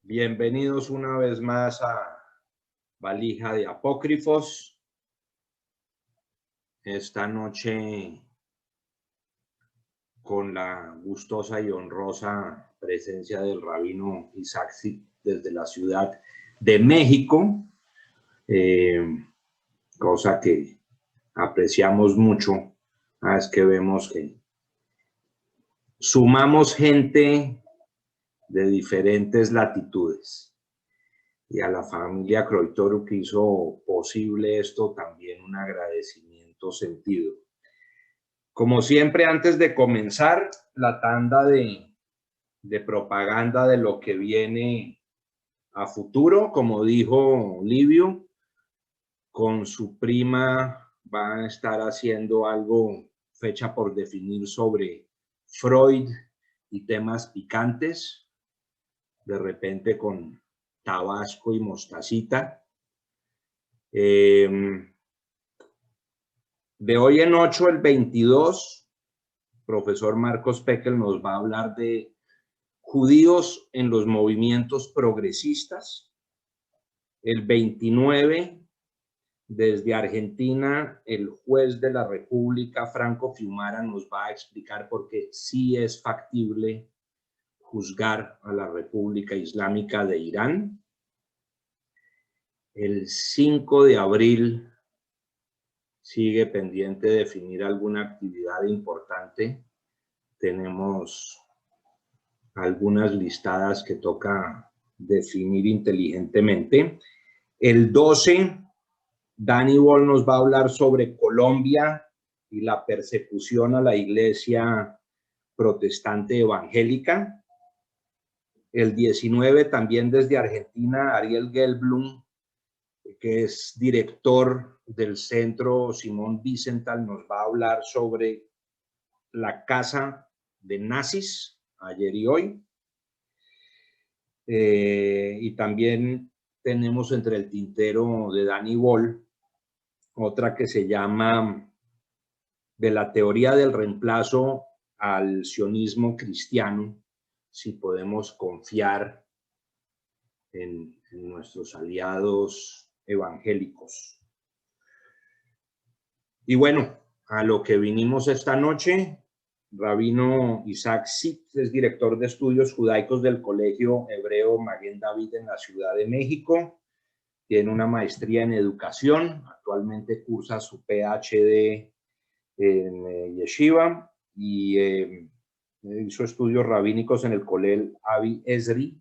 Bienvenidos una vez más a Valija de Apócrifos. Esta noche con la gustosa y honrosa presencia del rabino Isaac Sitz desde la Ciudad de México, cosa que apreciamos mucho. Es que vemos que sumamos gente de diferentes latitudes. Y a la familia Croitoru que hizo posible esto también un agradecimiento sentido. Como siempre, antes de comenzar la tanda de propaganda de lo que viene a futuro, como dijo Livio, con su prima va a estar haciendo algo, fecha por definir, sobre Freud y temas picantes, de repente con tabasco y mostacita. De hoy en 8, el 22, profesor Marcos Pekel nos va a hablar de judíos en los movimientos progresistas. El 29, desde Argentina, el juez de la República, Franco Fiumara, nos va a explicar por qué sí es factible juzgar a la República Islámica de Irán. El 5 de abril sigue pendiente de definir alguna actividad importante. Tenemos algunas listadas que toca definir inteligentemente. El 12, Dani Boll nos va a hablar sobre Colombia y la persecución a la iglesia protestante evangélica. El 19, también desde Argentina, Ariel Gelblum, que es director del Centro Simón Wiesenthal, nos va a hablar sobre la casa de nazis, ayer y hoy. Y también tenemos entre el tintero de Dani Boll otra que se llama De la teoría del reemplazo al sionismo cristiano, si podemos confiar en nuestros aliados evangélicos. Y bueno, a lo que vinimos esta noche, rabino Isaac Sitz es director de estudios judaicos del Colegio Hebreo Maguen David en la Ciudad de México. Tiene una maestría en educación, actualmente cursa su PhD en Yeshiva y hizo estudios rabínicos en el Kolel Avi Ezri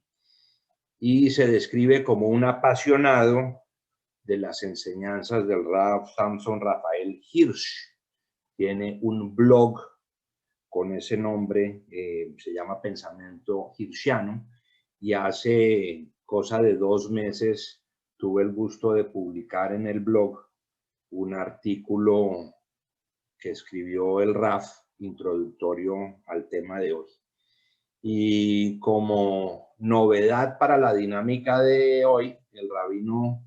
y se describe como un apasionado de las enseñanzas del Rav Samson Rafael Hirsch. Tiene un blog con ese nombre, se llama Pensamiento Hirschiano, y hace cosa de 2 meses tuve el gusto de publicar en el blog un artículo que escribió el Rav, introductorio al tema de hoy. Y como novedad para la dinámica de hoy, el rabino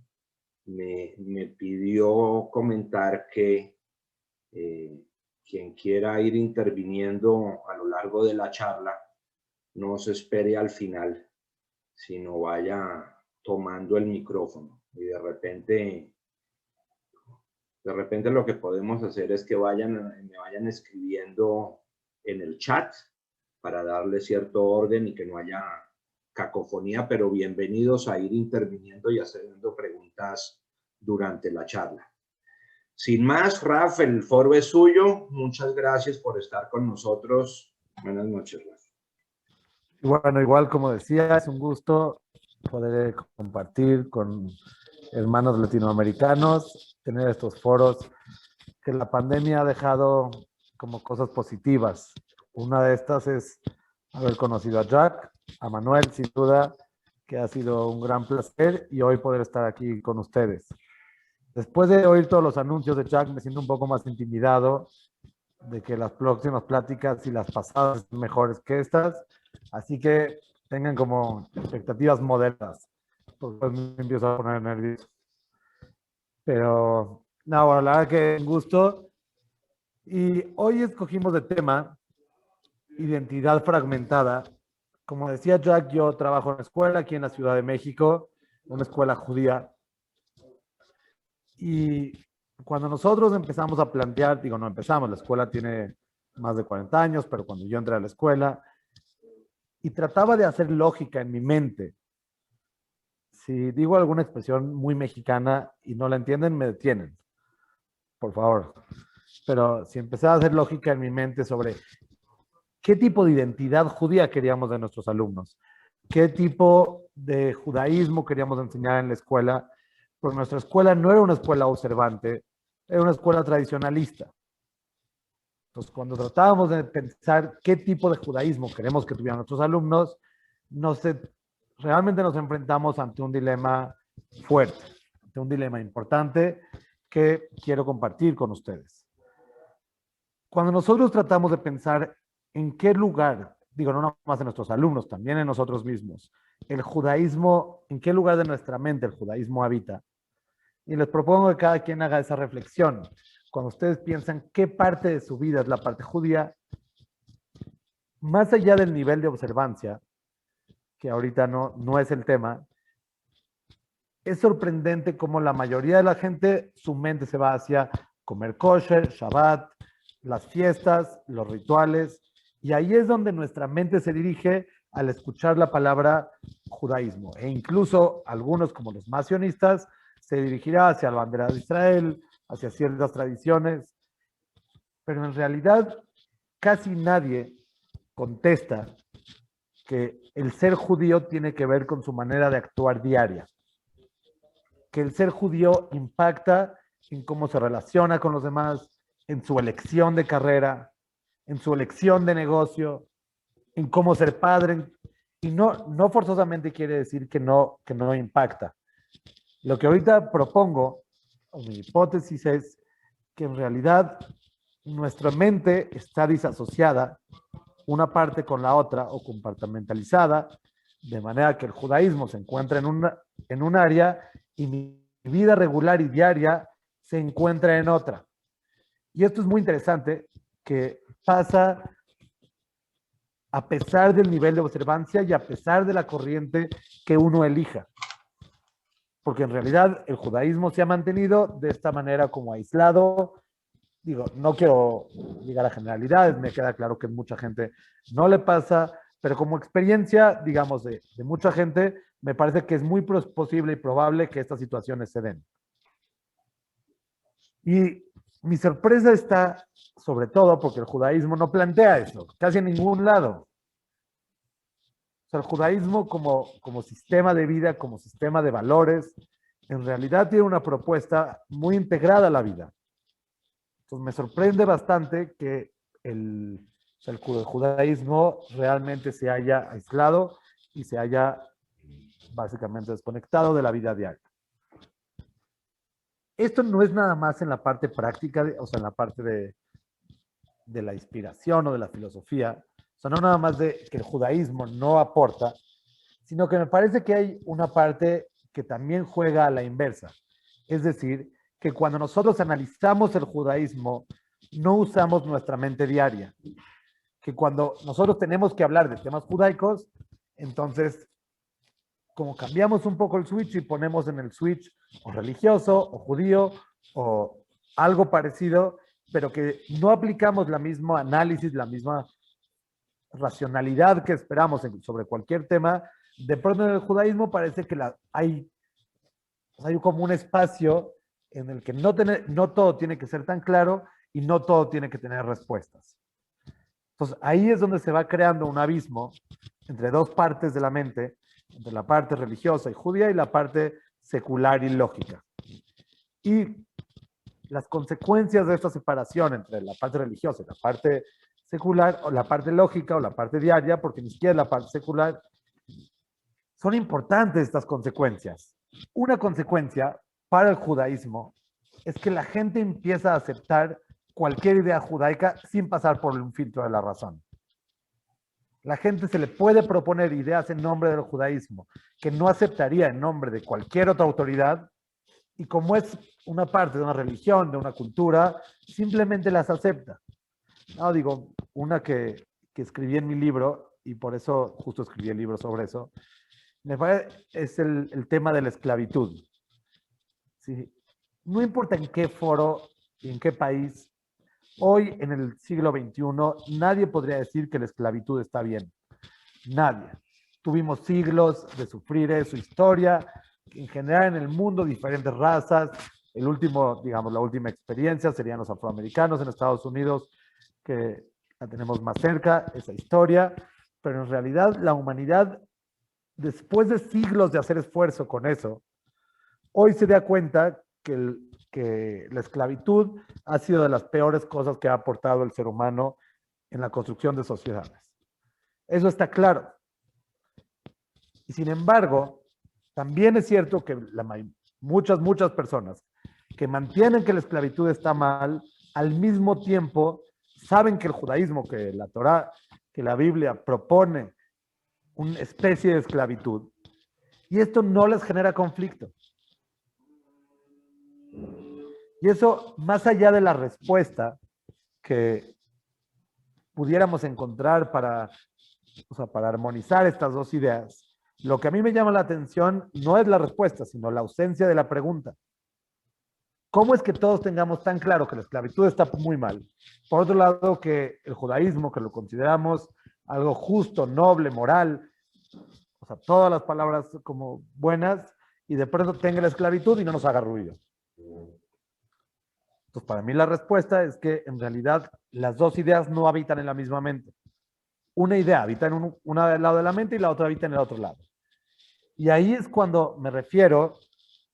me pidió comentar que quien quiera ir interviniendo a lo largo de la charla no se espere al final, sino vaya tomando el micrófono. Y de repente lo que podemos hacer es que me vayan escribiendo en el chat para darle cierto orden y que no haya cacofonía, pero bienvenidos a ir interviniendo y haciendo preguntas durante la charla. Sin más, Raf, el foro es suyo. Muchas gracias por estar con nosotros. Buenas noches, Raf. Bueno, igual como decía, es un gusto poder compartir con hermanos latinoamericanos, tener estos foros que la pandemia ha dejado como cosas positivas. Una de estas es haber conocido a Jack, a Manuel, sin duda, que ha sido un gran placer, y hoy poder estar aquí con ustedes. Después de oír todos los anuncios de Jack, me siento un poco más intimidado de que las próximas pláticas y las pasadas son mejores que estas, así que tengan como expectativas moderadas, porque me empiezo a poner nervioso. Pero, no, bueno, la verdad que un gusto. Y hoy escogimos de tema identidad fragmentada como decía Jack, yo trabajo en una escuela aquí en la Ciudad de México, una escuela judía. Y cuando nosotros empezamos a plantear, digo, no empezamos, la escuela tiene más de 40 años, pero cuando yo entré a la escuela y trataba de hacer lógica en mi mente, si digo alguna expresión muy mexicana y no la entienden, me detienen, por favor. Pero si empecé a hacer lógica en mi mente sobre qué tipo de identidad judía queríamos de nuestros alumnos, qué tipo de judaísmo queríamos enseñar en la escuela, porque nuestra escuela no era una escuela observante, era una escuela tradicionalista. Entonces, cuando tratábamos de pensar qué tipo de judaísmo queremos que tuvieran nuestros alumnos, realmente nos enfrentamos ante un dilema fuerte, ante un dilema importante que quiero compartir con ustedes. Cuando nosotros tratamos de pensar en qué lugar, digo, no más en nuestros alumnos, también en nosotros mismos, el judaísmo, en qué lugar de nuestra mente el judaísmo habita, y les propongo que cada quien haga esa reflexión. Cuando ustedes piensan qué parte de su vida es la parte judía, más allá del nivel de observancia, que ahorita no es el tema, es sorprendente cómo la mayoría de la gente, su mente se va hacia comer kosher, Shabbat, las fiestas, los rituales, y ahí es donde nuestra mente se dirige al escuchar la palabra judaísmo. E incluso algunos, como los más sionistas, se dirigirá hacia la bandera de Israel, hacia ciertas tradiciones, pero en realidad casi nadie contesta que el ser judío tiene que ver con su manera de actuar diaria, que el ser judío impacta en cómo se relaciona con los demás, en su elección de carrera, en su elección de negocio, en cómo ser padre, y no forzosamente quiere decir que no impacta. Lo que ahorita propongo, o mi hipótesis es que en realidad nuestra mente está disasociada una parte con la otra o compartimentalizada, de manera que el judaísmo se encuentra en un área y mi vida regular y diaria se encuentra en otra. Y esto es muy interesante, que pasa a pesar del nivel de observancia y a pesar de la corriente que uno elija. Porque en realidad el judaísmo se ha mantenido de esta manera como aislado. Digo, no quiero llegar a generalidades, me queda claro que mucha gente no le pasa, pero como experiencia, digamos, de mucha gente, me parece que es muy posible y probable que estas situaciones se den. Y mi sorpresa está, sobre todo, porque el judaísmo no plantea eso, casi en ningún lado. O sea, el judaísmo como sistema de vida, como sistema de valores, en realidad tiene una propuesta muy integrada a la vida. Entonces me sorprende bastante que el judaísmo realmente se haya aislado y se haya básicamente desconectado de la vida diaria. Esto no es nada más en la parte práctica, o sea, en la parte de la inspiración o de la filosofía, o sea, no nada más de que el judaísmo no aporta, sino que me parece que hay una parte que también juega a la inversa. Es decir, que cuando nosotros analizamos el judaísmo, no usamos nuestra mente diaria. Que cuando nosotros tenemos que hablar de temas judaicos, entonces, como cambiamos un poco el switch y ponemos en el switch o religioso o judío o algo parecido, pero que no aplicamos la misma análisis, la misma racionalidad que esperamos sobre cualquier tema, de pronto en el judaísmo parece que hay como un espacio en el que no todo tiene que ser tan claro y no todo tiene que tener respuestas. Entonces ahí es donde se va creando un abismo entre dos partes de la mente, entre la parte religiosa y judía y la parte secular y lógica. Y las consecuencias de esta separación entre la parte religiosa y la parte secular, o la parte lógica o la parte diaria, porque ni siquiera la parte secular, son importantes estas consecuencias. Una consecuencia para el judaísmo es que la gente empieza a aceptar cualquier idea judaica sin pasar por un filtro de la razón. La gente se le puede proponer ideas en nombre del judaísmo que no aceptaría en nombre de cualquier otra autoridad, y como es una parte de una religión, de una cultura, simplemente las acepta. No, digo, una que escribí en mi libro, y por eso justo escribí el libro sobre eso, me parece, es el tema de la esclavitud. ¿Sí? No importa en qué foro y en qué país, hoy en el siglo XXI, nadie podría decir que la esclavitud está bien. Nadie. Tuvimos siglos de sufrir eso, historia, en general en el mundo, diferentes razas. El último, digamos, la última experiencia serían los afroamericanos en Estados Unidos, que la tenemos más cerca, esa historia. Pero en realidad la humanidad, después de siglos de hacer esfuerzo con eso, hoy se da cuenta que la esclavitud ha sido de las peores cosas que ha aportado el ser humano en la construcción de sociedades. Eso está claro. Y sin embargo, también es cierto que muchas personas que mantienen que la esclavitud está mal, al mismo tiempo saben que el judaísmo, que la Torá, que la Biblia propone una especie de esclavitud, y esto no les genera conflicto. Y eso, más allá de la respuesta que pudiéramos encontrar para armonizar estas dos ideas, lo que a mí me llama la atención no es la respuesta, sino la ausencia de la pregunta. ¿Cómo es que todos tengamos tan claro que la esclavitud está muy mal? Por otro lado, que el judaísmo, que lo consideramos algo justo, noble, moral, o sea, todas las palabras como buenas, y de pronto tenga la esclavitud y no nos haga ruido. Entonces, para mí la respuesta es que en realidad las dos ideas no habitan en la misma mente. Una idea habita en una del lado de la mente y la otra habita en el otro lado. Y ahí es cuando me refiero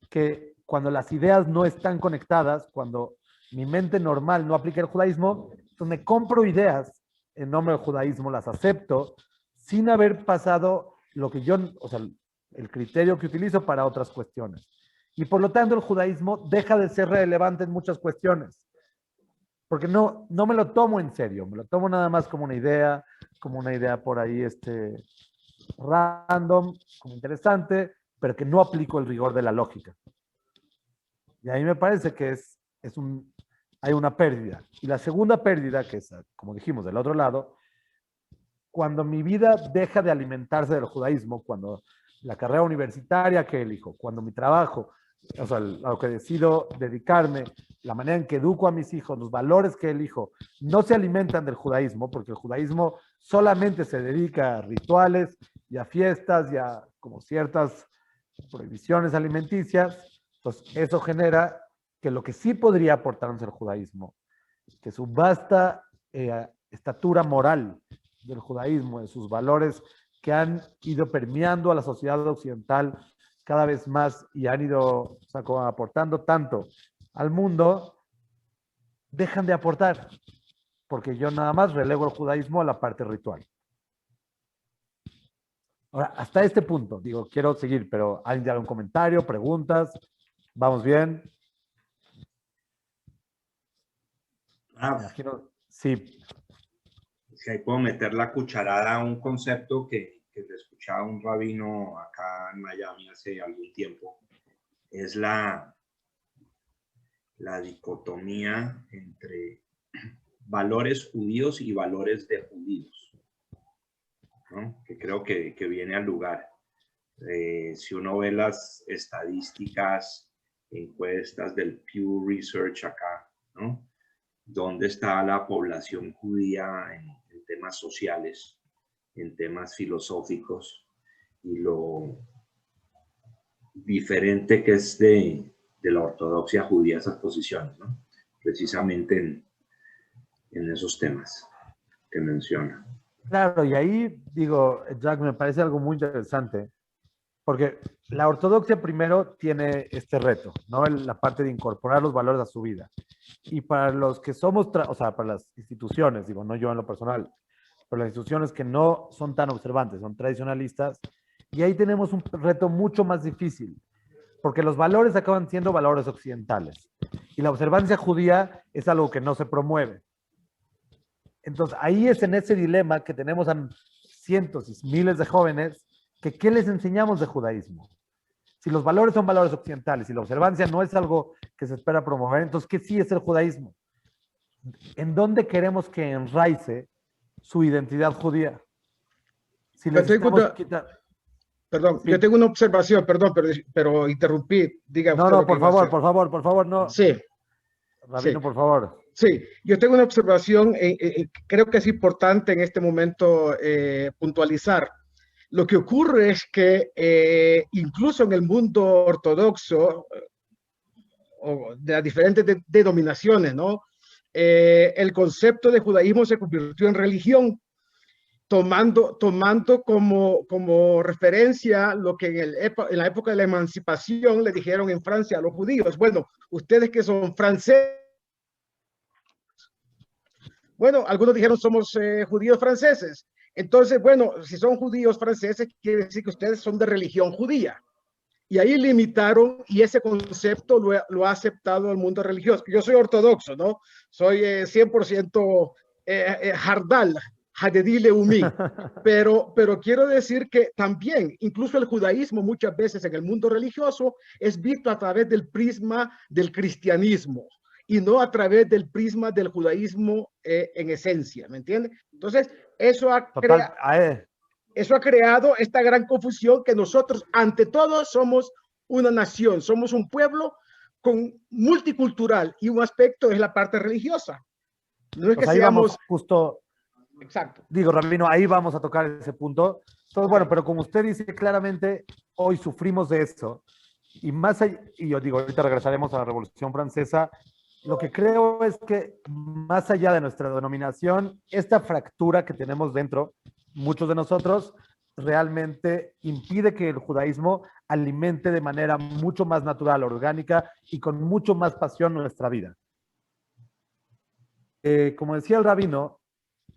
que cuando las ideas no están conectadas, cuando mi mente normal no aplica el judaísmo, entonces me compro ideas en nombre del judaísmo, las acepto sin haber pasado lo que yo, o sea, el criterio que utilizo para otras cuestiones. Y por lo tanto el judaísmo deja de ser relevante en muchas cuestiones. Porque no me lo tomo en serio, me lo tomo nada más como una idea por ahí random, como interesante, pero que no aplico el rigor de la lógica. Y ahí me parece que hay una pérdida. Y la segunda pérdida, que es, como dijimos, del otro lado, cuando mi vida deja de alimentarse del judaísmo, cuando la carrera universitaria que elijo, cuando mi trabajo, o sea, a lo que decido dedicarme, la manera en que educo a mis hijos, los valores que elijo, no se alimentan del judaísmo, porque el judaísmo solamente se dedica a rituales y a fiestas y a como ciertas prohibiciones alimenticias. Entonces, eso genera que lo que sí podría aportarnos el judaísmo, que su vasta estatura moral del judaísmo, de sus valores que han ido permeando a la sociedad occidental cada vez más y han ido aportando tanto al mundo, dejan de aportar, porque yo nada más relego el judaísmo a la parte ritual. Ahora, hasta este punto, digo, quiero seguir, pero ¿alguien tiene algún comentario, preguntas? ¿Vamos bien? Imagino, sí. Si ahí puedo meter la cucharada a un concepto que le escuchaba un rabino acá en Miami hace algún tiempo, es la dicotomía entre valores judíos y valores de judíos, ¿no? Que creo que viene al lugar. Si uno ve las estadísticas, encuestas del Pew Research acá, ¿no? ¿Dónde está la población judía en temas sociales, en temas filosóficos, y lo diferente que es de la ortodoxia judía esas posiciones, ¿no? Precisamente en esos temas que menciona. Claro, y ahí digo, Jack, me parece algo muy interesante, porque la ortodoxia primero tiene este reto, ¿no? La parte de incorporar los valores a su vida. Y para los que somos, o sea, para las instituciones, digo, no yo en lo personal, pero las instituciones que no son tan observantes, son tradicionalistas, y ahí tenemos un reto mucho más difícil, porque los valores acaban siendo valores occidentales, y la observancia judía es algo que no se promueve. Entonces, ahí es en ese dilema que tenemos a cientos y miles de jóvenes que ¿qué les enseñamos de judaísmo? Si los valores son valores occidentales y la observancia no es algo que se espera promover, entonces, ¿qué sí es el judaísmo? ¿En dónde queremos que enraice su identidad judía? Si les Pero estamos quitando... perdón, Sí. yo tengo una observación, perdón, pero interrumpí. Diga No, usted no, lo que iba a hacer. por favor, no. Sí, sí. Rabino, por favor. Sí, yo tengo una observación, creo que es importante en este momento puntualizar. Lo que ocurre es que incluso en el mundo ortodoxo o de las diferentes denominaciones, ¿no? El concepto de judaísmo se convirtió en religión, tomando como referencia lo que en la época de la emancipación le dijeron en Francia a los judíos. Bueno, ustedes que son franceses, bueno, algunos dijeron somos judíos franceses. Entonces, bueno, si son judíos franceses, quiere decir que ustedes son de religión judía. Y ahí limitaron, y ese concepto lo ha aceptado el mundo religioso. Yo soy ortodoxo, ¿no? Soy 100% Hardal, Hadedi Leumi. Pero quiero decir que también, incluso el judaísmo muchas veces en el mundo religioso es visto a través del prisma del cristianismo y no a través del prisma del judaísmo en esencia, ¿me entiendes? Entonces, eso ha creado esta gran confusión que nosotros, ante todo, somos una nación, somos un pueblo multicultural y un aspecto es la parte religiosa. No es que ahí seamos... vamos justo... Exacto. Digo, Rabino, ahí vamos a tocar ese punto. Entonces, bueno, pero como usted dice claramente, hoy sufrimos de eso. Y más allá, y yo digo, ahorita regresaremos a la Revolución Francesa, lo que creo es que más allá de nuestra denominación, esta fractura que tenemos dentro, muchos de nosotros, realmente impide que el judaísmo alimente de manera mucho más natural, orgánica y con mucho más pasión nuestra vida. Como decía el rabino,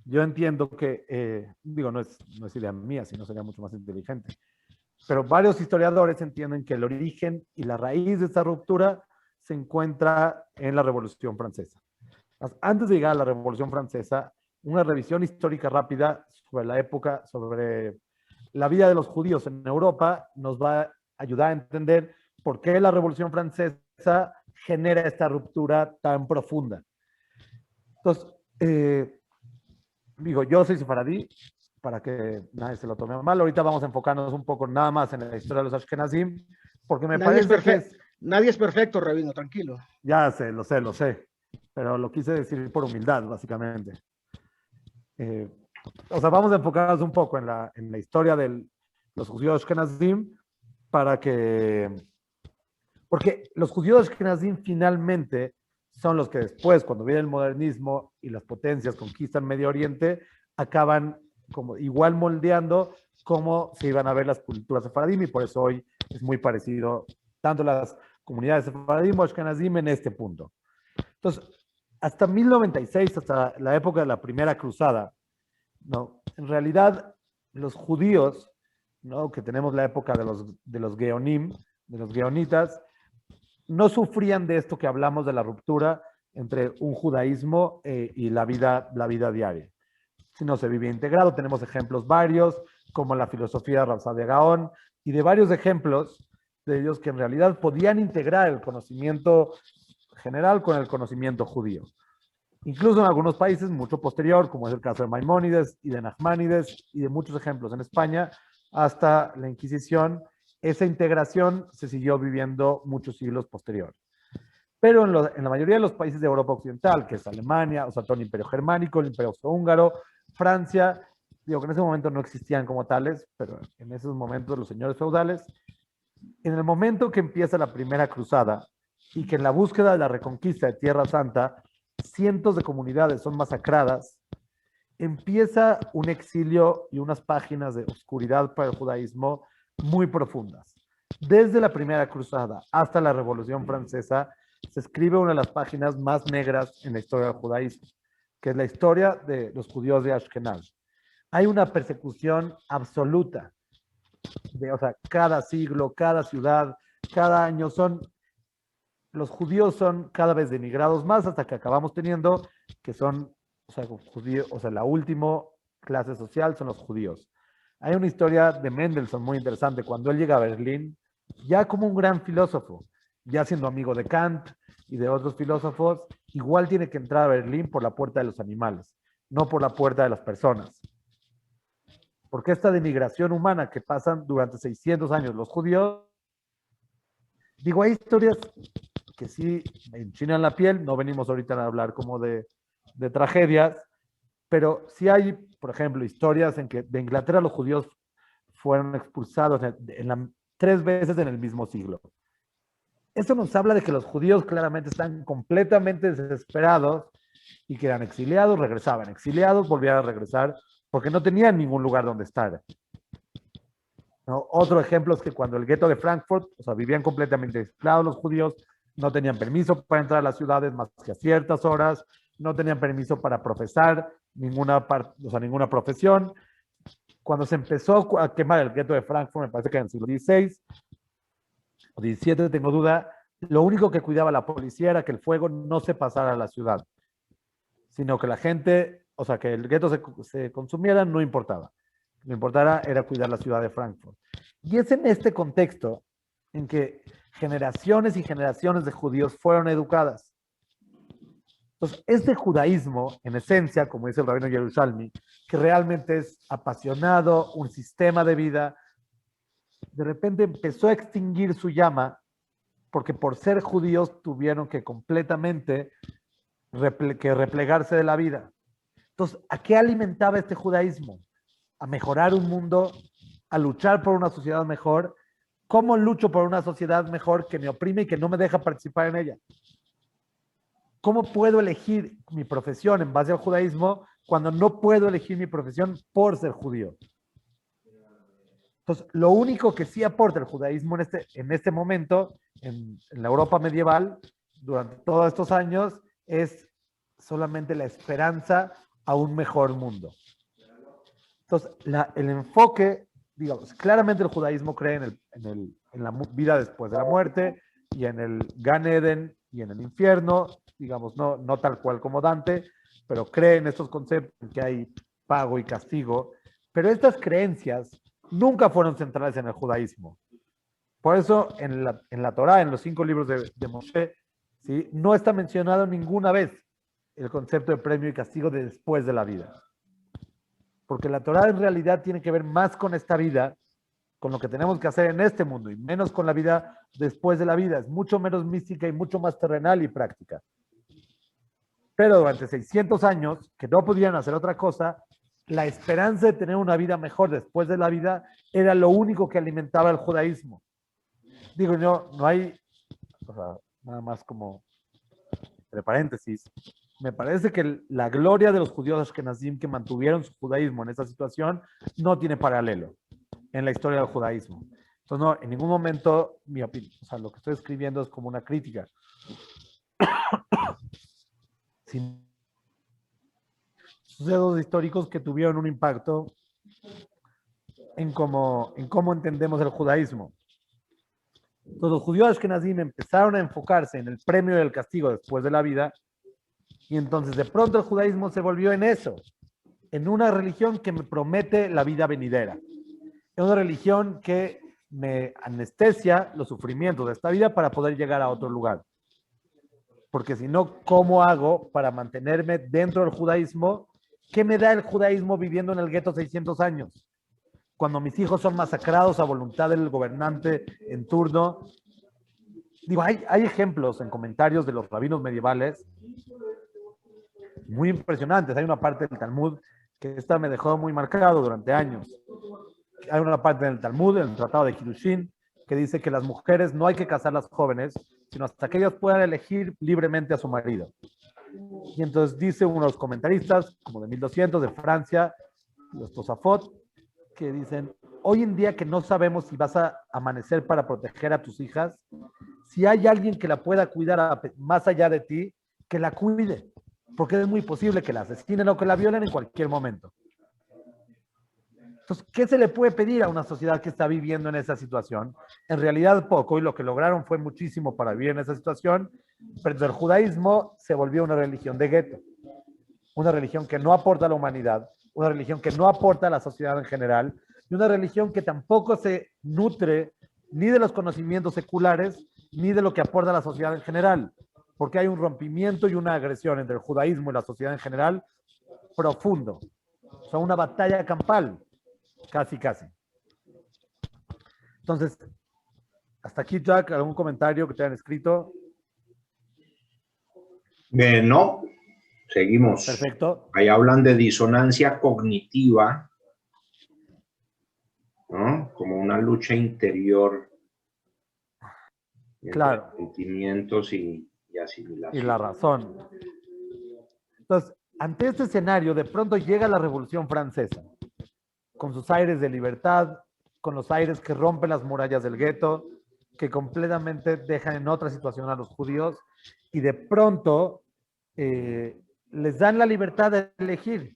yo entiendo que, digo, no es idea mía, sino sería mucho más inteligente, pero varios historiadores entienden que el origen y la raíz de esta ruptura se encuentra en la Revolución Francesa. Antes de llegar a la Revolución Francesa, una revisión histórica rápida sobre la época, sobre la vida de los judíos en Europa, nos va a ayudar a entender por qué la Revolución Francesa genera esta ruptura tan profunda. Entonces, digo, yo soy sefaradí, para que nadie se lo tome mal. Ahorita vamos a enfocarnos un poco nada más en la historia de los Ashkenazim, porque me parece que nadie es perfecto, Rabino, tranquilo. Ya sé, lo sé, pero lo quise decir por humildad, básicamente. O sea, vamos a enfocarnos un poco en la historia de los judíos Ashkenazim porque los judíos Ashkenazim finalmente son los que después, cuando viene el modernismo y las potencias conquistan Medio Oriente, acaban como igual moldeando cómo se iban a ver las culturas sefaradim, y por eso hoy es muy parecido tanto las comunidades sefaradim o ashkenazim en este punto. Entonces, hasta 1096, hasta la época de la Primera Cruzada, ¿no? En realidad, los judíos, ¿no? Que tenemos la época de los Geonim, de los Geonitas, no sufrían de esto que hablamos de la ruptura entre un judaísmo y la vida diaria, sino se vivía integrado. Tenemos ejemplos varios, como la filosofía de Rav Saadia Gaon, y de varios ejemplos de ellos que en realidad podían integrar el conocimiento general con el conocimiento judío. Incluso en algunos países mucho posterior, como es el caso de Maimónides y de Nachmanides, y de muchos ejemplos en España, hasta la Inquisición, esa integración se siguió viviendo muchos siglos posterior. Pero en la mayoría de los países de Europa Occidental, que es Alemania, o sea, todo el Imperio Germánico, el Imperio Austrohúngaro, Francia, digo que en ese momento no existían como tales, pero en esos momentos los señores feudales, en el momento que empieza la Primera Cruzada y que en la búsqueda de la reconquista de Tierra Santa, cientos de comunidades son masacradas, empieza un exilio y unas páginas de oscuridad para el judaísmo muy profundas. Desde la Primera Cruzada hasta la Revolución Francesa, se escribe una de las páginas más negras en la historia del judaísmo, que es la historia de los judíos de Ashkenaz. Hay una persecución absoluta, o sea, cada siglo, cada ciudad, cada año los judíos son cada vez denigrados más hasta que acabamos teniendo que son, la última clase social son los judíos. Hay una historia de Mendelssohn muy interesante. Cuando él llega a Berlín, ya como un gran filósofo, ya siendo amigo de Kant y de otros filósofos, igual tiene que entrar a Berlín por la puerta de los animales, no por la puerta de las personas. Porque esta denigración humana que pasan durante 600 años los judíos, digo, hay historias que sí enchinan la piel, no venimos ahorita a hablar como de tragedias, pero sí hay, por ejemplo, historias en que de Inglaterra los judíos fueron expulsados 3 veces en el mismo siglo. Esto nos habla de que los judíos claramente están completamente desesperados y que eran exiliados, regresaban, exiliados, volvían a regresar, porque no tenían ningún lugar donde estar. ¿No? Otro ejemplo es que cuando el gueto de Frankfurt, o sea, vivían completamente aislados los judíos, no tenían permiso para entrar a las ciudades más que a ciertas horas, no tenían permiso para profesar ninguna profesión. Cuando se empezó a quemar el gueto de Frankfurt, me parece que en el siglo XVI o XVII, tengo duda, lo único que cuidaba la policía era que el fuego no se pasara a la ciudad, sino que la gente, o sea, que el gueto se consumiera, no importaba. Lo que importara era cuidar la ciudad de Frankfurt. Y es en este contexto en que generaciones y generaciones de judíos fueron educadas. Entonces, este judaísmo, en esencia, como dice el rabino Yerushalmi, que realmente es apasionado, un sistema de vida, de repente empezó a extinguir su llama, porque por ser judíos tuvieron que completamente replegarse de la vida. Entonces, ¿a qué alimentaba este judaísmo? A mejorar un mundo, a luchar por una sociedad mejor. ¿Cómo lucho por una sociedad mejor que me oprime y que no me deja participar en ella? ¿Cómo puedo elegir mi profesión en base al judaísmo cuando no puedo elegir mi profesión por ser judío? Entonces, lo único que sí aporta el judaísmo en este momento, en la Europa medieval, durante todos estos años, es solamente la esperanza a un mejor mundo. Entonces, el enfoque, digamos, claramente el judaísmo cree en la vida después de la muerte y en el Gan Eden y en el infierno, digamos, no tal cual como Dante, pero cree en estos conceptos en que hay pago y castigo. Pero estas creencias nunca fueron centrales en el judaísmo. Por eso en la Torá, en los 5 libros de Moshe, ¿sí?, no está mencionado ninguna vez el concepto de premio y castigo de después de la vida. Porque la Torá en realidad tiene que ver más con esta vida, con lo que tenemos que hacer en este mundo, y menos con la vida después de la vida. Es mucho menos mística y mucho más terrenal y práctica. Pero durante 600 años, que no podían hacer otra cosa, la esperanza de tener una vida mejor después de la vida era lo único que alimentaba el judaísmo. Digo, no hay, o sea, nada más como entre paréntesis, me parece que la gloria de los judíos ashkenazim que mantuvieron su judaísmo en esa situación no tiene paralelo en la historia del judaísmo. Entonces, no, en ningún momento, mi opinión, o sea, lo que estoy escribiendo es como una crítica. Sin sucesos históricos que tuvieron un impacto en cómo entendemos el judaísmo. Entonces, los judíos ashkenazim empezaron a enfocarse en el premio y el castigo después de la vida, y entonces de pronto el judaísmo se volvió en eso, en una religión que me promete la vida venidera, en una religión que me anestesia los sufrimientos de esta vida para poder llegar a otro lugar. Porque si no, ¿cómo hago para mantenerme dentro del judaísmo? ¿Qué me da el judaísmo viviendo en el gueto 600 años? Cuando mis hijos son masacrados a voluntad del gobernante en turno. Digo, hay ejemplos en comentarios de los rabinos medievales muy impresionantes. Hay una parte del Talmud que esta me dejó muy marcado durante años. Hay una parte del Talmud, en el Tratado de Kiddushin, que dice que las mujeres no hay que casarlas jóvenes, sino hasta que ellas puedan elegir libremente a su marido. Y entonces dice unos comentaristas, como de 1200, de Francia, los Tosafot, que dicen, hoy en día que no sabemos si vas a amanecer para proteger a tus hijas, si hay alguien que la pueda cuidar más allá de ti, que la cuide, porque es muy posible que la asesinen o que la violen en cualquier momento. Entonces, ¿qué se le puede pedir a una sociedad que está viviendo en esa situación? En realidad poco, y lo que lograron fue muchísimo para vivir en esa situación, pero el judaísmo se volvió una religión de gueto, una religión que no aporta a la humanidad, una religión que no aporta a la sociedad en general, y una religión que tampoco se nutre ni de los conocimientos seculares, ni de lo que aporta a la sociedad en general, porque hay un rompimiento y una agresión entre el judaísmo y la sociedad en general profundo. O sea, una batalla campal. casi, casi. Entonces, hasta aquí, Jack, ¿algún comentario que te hayan escrito? No, seguimos. Perfecto. Ahí hablan de disonancia cognitiva, ¿no? Como una lucha interior entre Claro. sentimientos y asimilación. Y la razón. Entonces, ante este escenario, de pronto llega la Revolución Francesa, con sus aires de libertad, con los aires que rompen las murallas del gueto, que completamente dejan en otra situación a los judíos, y de pronto les dan la libertad de elegir.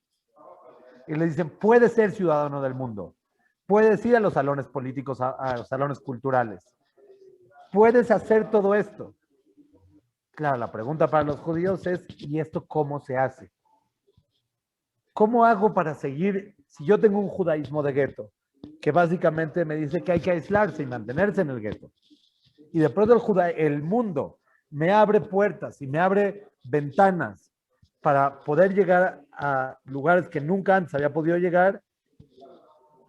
Y les dicen, puedes ser ciudadano del mundo, puedes ir a los salones políticos, a los salones culturales, puedes hacer todo esto. Claro, la pregunta para los judíos es, ¿y esto cómo se hace? ¿Cómo hago para seguir, si yo tengo un judaísmo de gueto, que básicamente me dice que hay que aislarse y mantenerse en el gueto, y de pronto el mundo me abre puertas y me abre ventanas para poder llegar a lugares que nunca antes había podido llegar,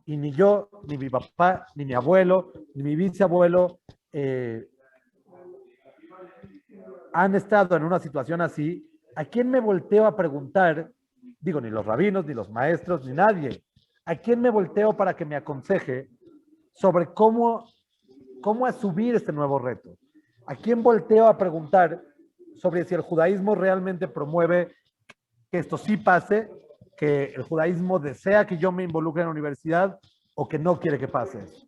y ni yo, ni mi papá, ni mi abuelo, ni mi bisabuelo han estado en una situación así? ¿A quién me volteo a preguntar? Digo, ni los rabinos, ni los maestros, ni nadie. ¿A quién me volteo para que me aconseje sobre cómo asumir este nuevo reto? ¿A quién volteo a preguntar sobre si el judaísmo realmente promueve que esto sí pase, que el judaísmo desea que yo me involucre en la universidad o que no quiere que pase eso?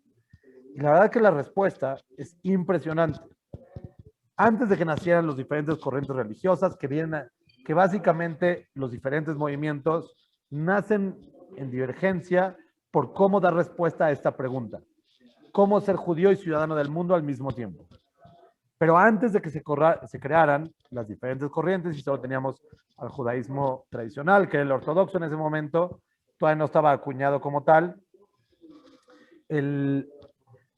Y la verdad que la respuesta es impresionante. Antes de que nacieran los diferentes corrientes religiosas, que básicamente los diferentes movimientos nacen en divergencia por cómo dar respuesta a esta pregunta. ¿Cómo ser judío y ciudadano del mundo al mismo tiempo? Pero antes de que se crearan las diferentes corrientes, y solo teníamos al judaísmo tradicional, que era el ortodoxo en ese momento, todavía no estaba acuñado como tal,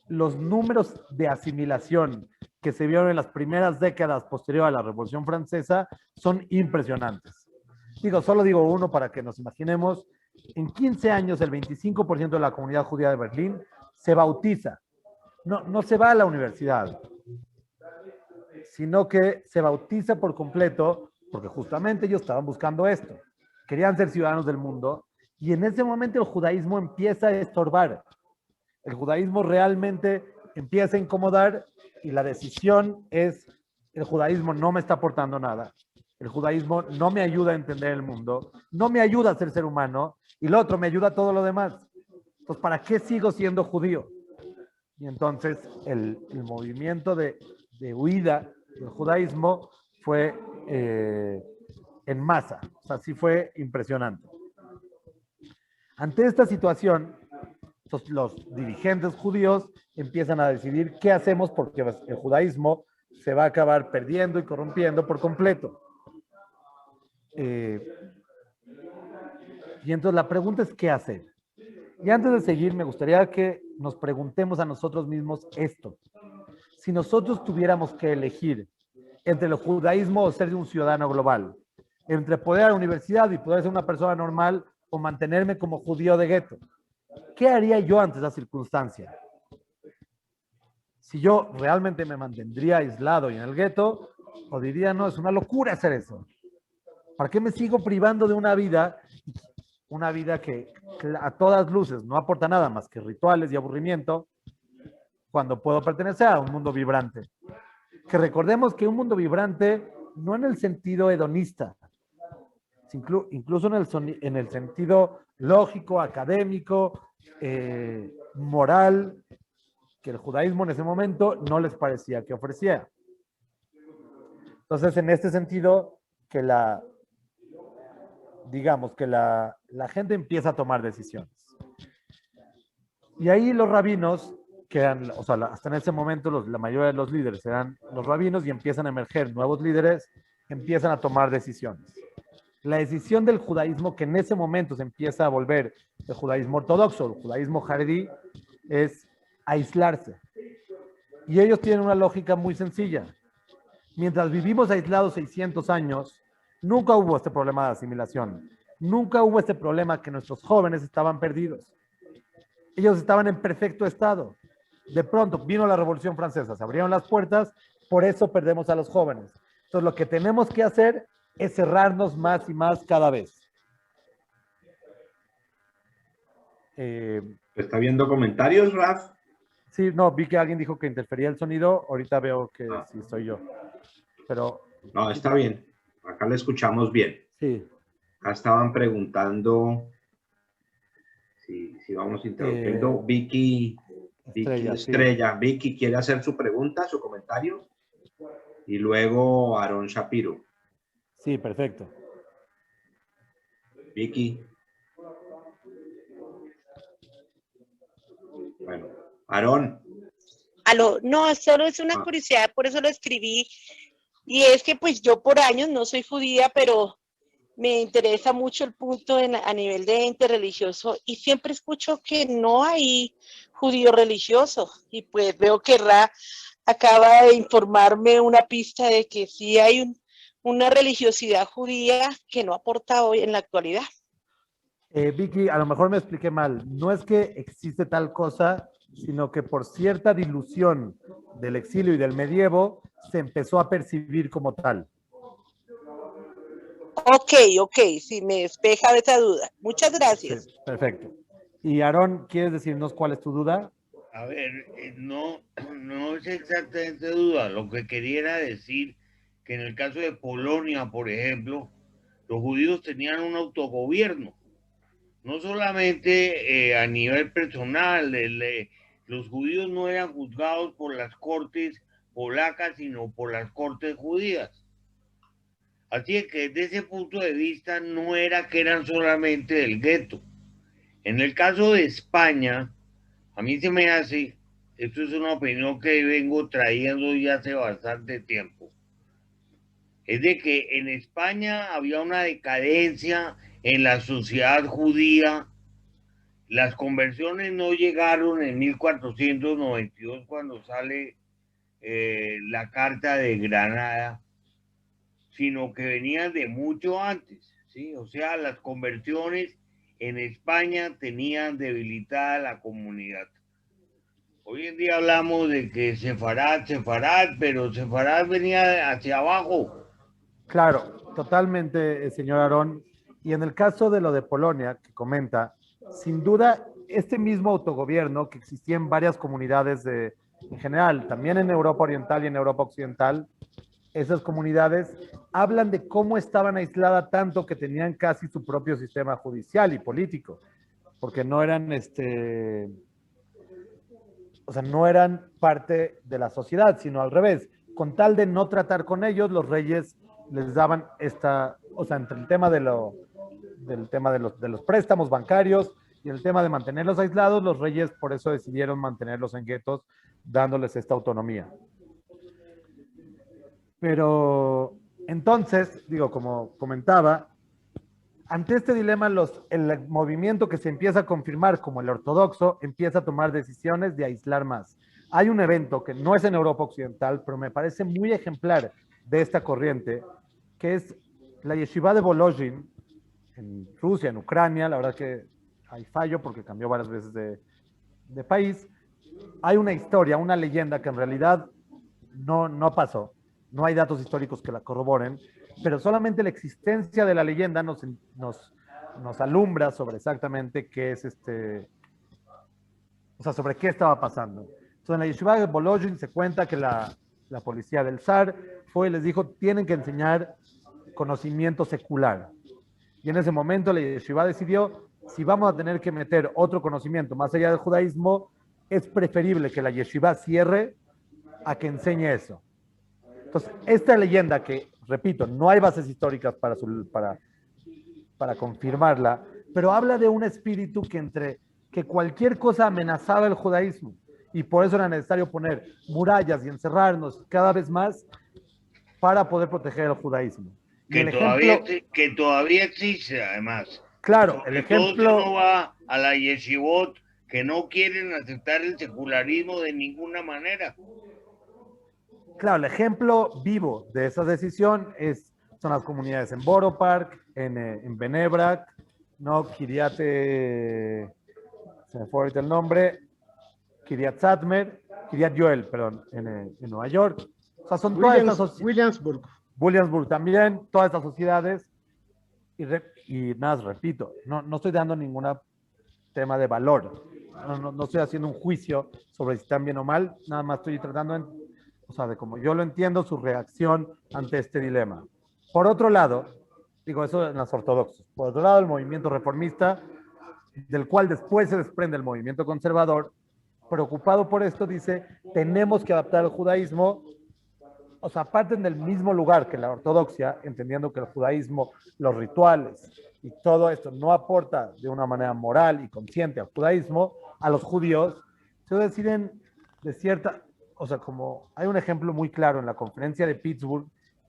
los números de asimilación que se vieron en las primeras décadas posterior a la Revolución Francesa son impresionantes. Solo digo uno para que nos imaginemos. En 15 años, el 25% de la comunidad judía de Berlín se bautiza. No se va a la universidad, sino que se bautiza por completo, porque justamente ellos estaban buscando esto. Querían ser ciudadanos del mundo, y en ese momento el judaísmo empieza a estorbar. El judaísmo realmente empieza a incomodar, y la decisión es, el judaísmo no me está aportando nada. El judaísmo no me ayuda a entender el mundo, no me ayuda a ser humano, y lo otro me ayuda a todo lo demás. Entonces, ¿para qué sigo siendo judío? Y entonces el movimiento de huida del judaísmo fue en masa. O sea, sí fue impresionante. Ante esta situación, los dirigentes judíos empiezan a decidir qué hacemos, porque el judaísmo se va a acabar perdiendo y corrompiendo por completo. Y entonces la pregunta es, ¿qué hacer? Y antes de seguir, me gustaría que nos preguntemos a nosotros mismos esto. Si nosotros tuviéramos que elegir entre el judaísmo o ser un ciudadano global, entre poder ir a la universidad y poder ser una persona normal o mantenerme como judío de gueto, ¿qué haría yo ante esa circunstancia? Si yo realmente me mantendría aislado y en el gueto, o diría, no, es una locura hacer eso. ¿Para qué me sigo privando de una vida que a todas luces no aporta nada más que rituales y aburrimiento, cuando puedo pertenecer a un mundo vibrante? Que recordemos que un mundo vibrante no en el sentido hedonista, incluso en el sentido lógico, académico, moral, que el judaísmo en ese momento no les parecía que ofrecía. Entonces, en este sentido, que la gente empieza a tomar decisiones. Y ahí los rabinos, que eran, o sea, hasta en ese momento la mayoría de los líderes eran los rabinos, y empiezan a emerger nuevos líderes, empiezan a tomar decisiones. La decisión del judaísmo, que en ese momento se empieza a volver el judaísmo ortodoxo, el judaísmo jaredí, es aislarse. Y ellos tienen una lógica muy sencilla. Mientras vivimos aislados 600 años, nunca hubo este problema de asimilación. Nunca hubo este problema que nuestros jóvenes estaban perdidos. ellos estaban en perfecto estado. De pronto vino la Revolución Francesa, se abrieron las puertas, por eso perdemos a los jóvenes. Entonces lo que tenemos que hacer es cerrarnos más y más cada vez. ¿Está viendo comentarios, Raf? Sí, no, vi que alguien dijo que interfería el sonido, ahorita veo que sí soy yo. Pero... No, está bien, acá lo escuchamos bien. Sí. Acá estaban preguntando si vamos interrumpiendo. Vicky Estrella. Sí. Vicky, ¿quiere hacer su pregunta, su comentario? Y luego Aarón Shapiro. Sí, perfecto. Vicky. Bueno, Aarón. Aló, no, solo es una curiosidad, por eso lo escribí. Y es que pues yo por años no soy judía, pero me interesa mucho el punto a nivel de interreligioso y siempre escucho que no hay judío religioso. Y pues veo que Ra acaba de informarme una pista de que sí hay una religiosidad judía que no aporta hoy en la actualidad. Vicky, a lo mejor me expliqué mal. No es que existe tal cosa, sino que por cierta dilución del exilio y del medievo se empezó a percibir como tal. Ok, sí, me despeja de esa duda. Muchas gracias. Sí, perfecto. Y Aarón, ¿quieres decirnos cuál es tu duda? A ver, no es exactamente duda. Lo que quería era decir que en el caso de Polonia, por ejemplo, los judíos tenían un autogobierno. No solamente a nivel personal, los judíos no eran juzgados por las cortes polacas, sino por las cortes judías. Así que desde ese punto de vista no era que eran solamente del gueto. En el caso de España, a mí se me hace, esto es una opinión que vengo trayendo ya hace bastante tiempo, es de que en España había una decadencia en la sociedad judía. Las conversiones no llegaron en 1492 cuando sale la Carta de Granada, sino que venían de mucho antes, ¿sí? O sea, las conversiones en España tenían debilitada la comunidad. Hoy en día hablamos de que Sefarad, pero Sefarad venía hacia abajo. Claro, totalmente, señor Aarón. Y en el caso de lo de Polonia, que comenta, sin duda, este mismo autogobierno que existía en varias comunidades en general, también en Europa Oriental y en Europa Occidental, esas comunidades hablan de cómo estaban aisladas tanto que tenían casi su propio sistema judicial y político, porque no eran o sea, no eran parte de la sociedad, sino al revés. Con tal de no tratar con ellos, los reyes les daban o sea, entre el tema de los préstamos bancarios y el tema de mantenerlos aislados, los reyes por eso decidieron mantenerlos en guetos, dándoles esta autonomía. Pero entonces, digo, como comentaba, ante este dilema, el movimiento que se empieza a confirmar como el ortodoxo empieza a tomar decisiones de aislar más. Hay un evento que no es en Europa Occidental, pero me parece muy ejemplar de esta corriente, que es la yeshiva de Volozhin, en Rusia, en Ucrania. La verdad que hay fallo porque cambió varias veces de país. Hay una historia, una leyenda que en realidad no pasó. No hay datos históricos que la corroboren, pero solamente la existencia de la leyenda nos alumbra sobre exactamente qué es o sea, sobre qué estaba pasando. Entonces, en la yeshiva de Volozhin se cuenta que la policía del zar fue y les dijo, tienen que enseñar conocimiento secular. Y en ese momento la yeshiva decidió, si vamos a tener que meter otro conocimiento más allá del judaísmo, es preferible que la yeshiva cierre a que enseñe eso. Entonces, esta leyenda que, repito, no hay bases históricas para confirmarla, pero habla de un espíritu que cualquier cosa amenazaba el judaísmo y por eso era necesario poner murallas y encerrarnos cada vez más para poder proteger el judaísmo. Que todavía existe, además. Claro, el ejemplo... Todo uno va a la yeshivot que no quieren aceptar el secularismo de ninguna manera. Claro, el ejemplo vivo de esa decisión son las comunidades en Borough Park, en Bnei Brak, ¿no? Kiryat se me fue ahorita el nombre, Kiryat Joel, perdón, en Nueva York. O sea, son todas estas Williamsburg también, todas estas sociedades. Y nada, repito, no estoy dando ningún tema de valor. No estoy haciendo un juicio sobre si están bien o mal, nada más estoy tratando de como yo lo entiendo, su reacción ante este dilema. Por otro lado, digo eso en las ortodoxos, por otro lado el movimiento reformista, del cual después se desprende el movimiento conservador, preocupado por esto, dice, tenemos que adaptar el judaísmo, o sea, parten del mismo lugar que la ortodoxia, entendiendo que el judaísmo, los rituales y todo esto no aporta de una manera moral y consciente al judaísmo, a los judíos, se deciden de cierta, o sea, como hay un ejemplo muy claro en la conferencia de Pittsburgh,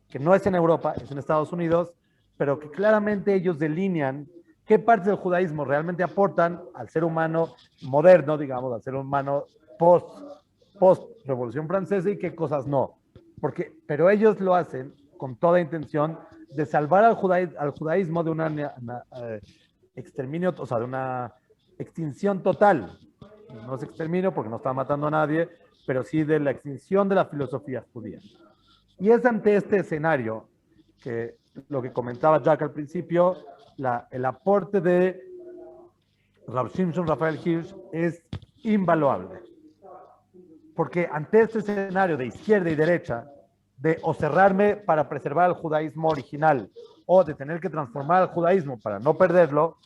que no es en Europa, es en Estados Unidos, pero que claramente ellos delinean qué partes del judaísmo realmente aportan al ser humano moderno, digamos, al ser humano post-Revolución Francesa y qué cosas no. Pero ellos lo hacen con toda intención de salvar al judaísmo de una exterminio, o sea, de una extinción total. No es exterminio porque no está matando a nadie, pero sí de la extinción de la filosofía judía. Y es ante este escenario que lo que comentaba Jack al principio, el aporte de Rav Shimshon Raphael Hirsch es invaluable. Porque ante este escenario de izquierda y derecha, de o cerrarme para preservar el judaísmo original o de tener que transformar el judaísmo para no perderlo,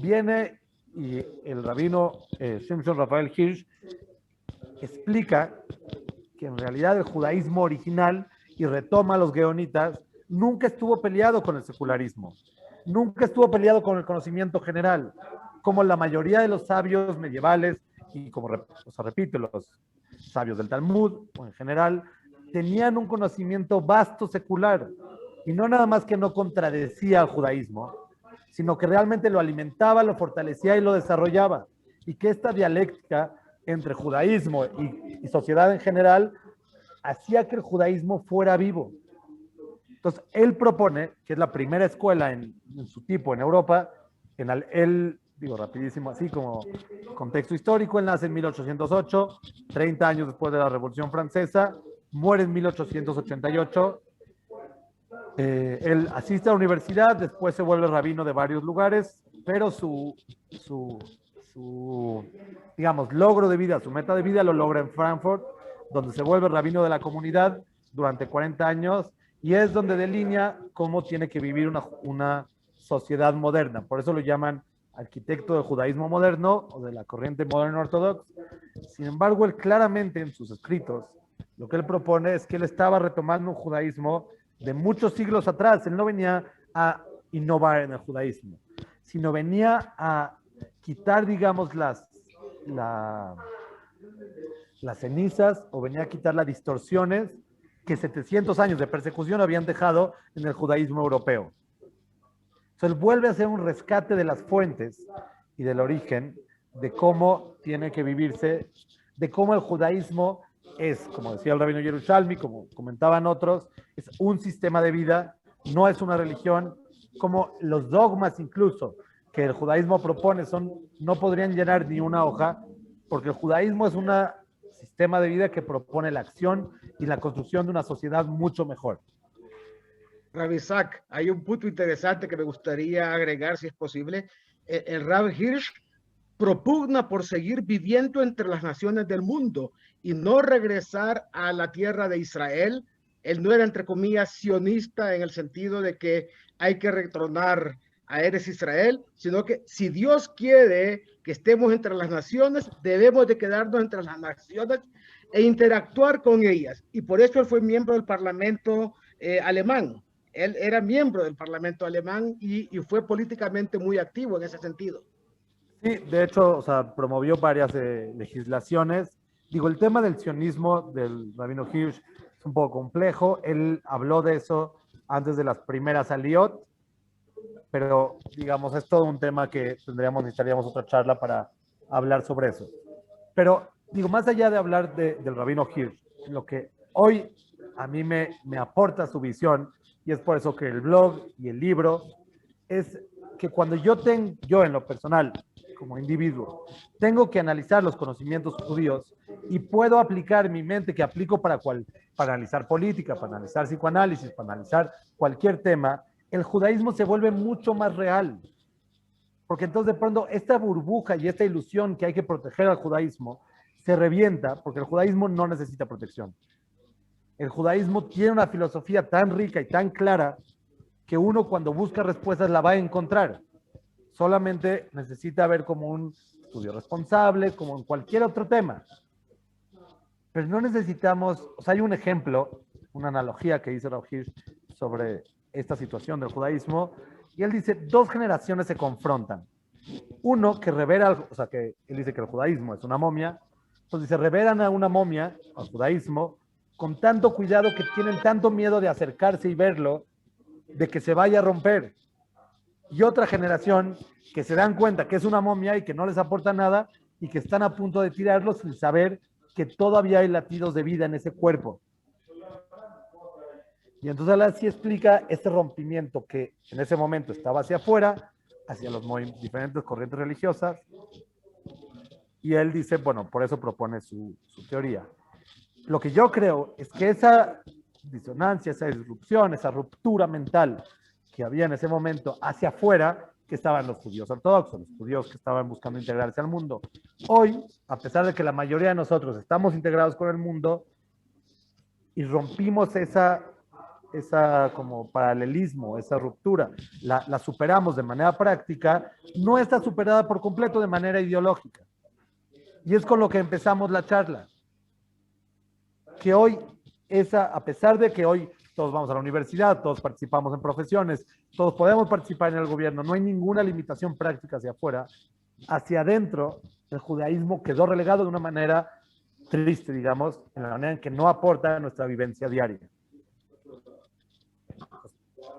viene y el rabino Shimshon Raphael Hirsch explica que en realidad el judaísmo original, y retoma a los geonitas, nunca estuvo peleado con el secularismo, nunca estuvo peleado con el conocimiento general, como la mayoría de los sabios medievales, y como, o sea, repito, los sabios del Talmud, o en general, tenían un conocimiento vasto secular, y no nada más que no contradecía al judaísmo, sino que realmente lo alimentaba, lo fortalecía y lo desarrollaba, y que esta dialéctica entre judaísmo y sociedad en general hacía que el judaísmo fuera vivo. Entonces, él propone, que es la primera escuela en su tipo en Europa, él, digo rapidísimo, así como contexto histórico, él nace en 1808, 30 años después de la Revolución Francesa, muere en 1888, él asiste a la universidad, después se vuelve rabino de varios lugares, pero su digamos, logro de vida, su meta de vida lo logra en Frankfurt, donde se vuelve rabino de la comunidad durante 40 años y es donde delinea cómo tiene que vivir una sociedad moderna. Por eso lo llaman arquitecto del judaísmo moderno o de la corriente moderna ortodoxa. Sin embargo, él claramente en sus escritos, lo que él propone es que él estaba retomando un judaísmo de muchos siglos atrás. Él no venía a innovar en el judaísmo, sino venía a quitar, digamos, las cenizas, o venía a quitar las distorsiones que 700 años de persecución habían dejado en el judaísmo europeo. Entonces él vuelve a hacer un rescate de las fuentes y del origen de cómo tiene que vivirse, de cómo el judaísmo es, como decía el rabino Yerushalmi, como comentaban otros, es un sistema de vida, no es una religión, como los dogmas incluso que el judaísmo propone no podrían llenar ni una hoja, porque el judaísmo es un sistema de vida que propone la acción y la construcción de una sociedad mucho mejor. Rav Isaac, hay un punto interesante que me gustaría agregar, si es posible. El Rav Hirsch propugna por seguir viviendo entre las naciones del mundo y no regresar a la tierra de Israel. Él no era, entre comillas, sionista en el sentido de que hay que retornar a Eretz Israel, sino que si Dios quiere que estemos entre las naciones, debemos de quedarnos entre las naciones e interactuar con ellas. Y por eso él fue miembro del Parlamento alemán. Él era miembro del Parlamento alemán y fue políticamente muy activo en ese sentido. Sí, de hecho, o sea, promovió varias legislaciones. Digo, el tema del sionismo del rabino Hirsch es un poco complejo. Él habló de eso antes de las primeras Aliot, pero digamos, es todo un tema que necesitaríamos otra charla para hablar sobre eso. Pero digo, más allá de hablar del rabino Hirsch, lo que hoy a mí me aporta su visión, y es por eso que el blog y el libro, es que cuando yo en lo personal, como individuo. Tengo que analizar los conocimientos judíos y puedo aplicar mi mente que aplico para analizar política, para analizar psicoanálisis, para analizar cualquier tema. El judaísmo se vuelve mucho más real. Porque entonces de pronto esta burbuja y esta ilusión que hay que proteger al judaísmo se revienta porque el judaísmo no necesita protección. El judaísmo tiene una filosofía tan rica y tan clara que uno cuando busca respuestas la va a encontrar. Solamente necesita ver como un estudio responsable, como en cualquier otro tema. Pero no necesitamos, o sea, hay un ejemplo, una analogía que hizo Rav Hirsch sobre esta situación del judaísmo, y él dice, dos generaciones se confrontan. Uno que revera, o sea, que él dice que el judaísmo es una momia, entonces dice, reveran a una momia, al judaísmo, con tanto cuidado que tienen tanto miedo de acercarse y verlo, de que se vaya a romper. Y otra generación que se dan cuenta que es una momia y que no les aporta nada y que están a punto de tirarlo sin saber que todavía hay latidos de vida en ese cuerpo. Y entonces él así explica este rompimiento que en ese momento estaba hacia afuera, hacia las diferentes corrientes religiosas. Y él dice, bueno, por eso propone su teoría. Lo que yo creo es que esa disonancia, esa disrupción, esa ruptura mental que había en ese momento hacia afuera, que estaban los judíos ortodoxos, los judíos que estaban buscando integrarse al mundo. Hoy, a pesar de que la mayoría de nosotros estamos integrados con el mundo y rompimos esa como paralelismo, esa ruptura, la superamos de manera práctica, no está superada por completo de manera ideológica. Y es con lo que empezamos la charla. Que hoy, a pesar de que hoy todos vamos a la universidad, todos participamos en profesiones, todos podemos participar en el gobierno, no hay ninguna limitación práctica hacia afuera, hacia adentro el judaísmo quedó relegado de una manera triste, digamos, en la manera en que no aporta a nuestra vivencia diaria.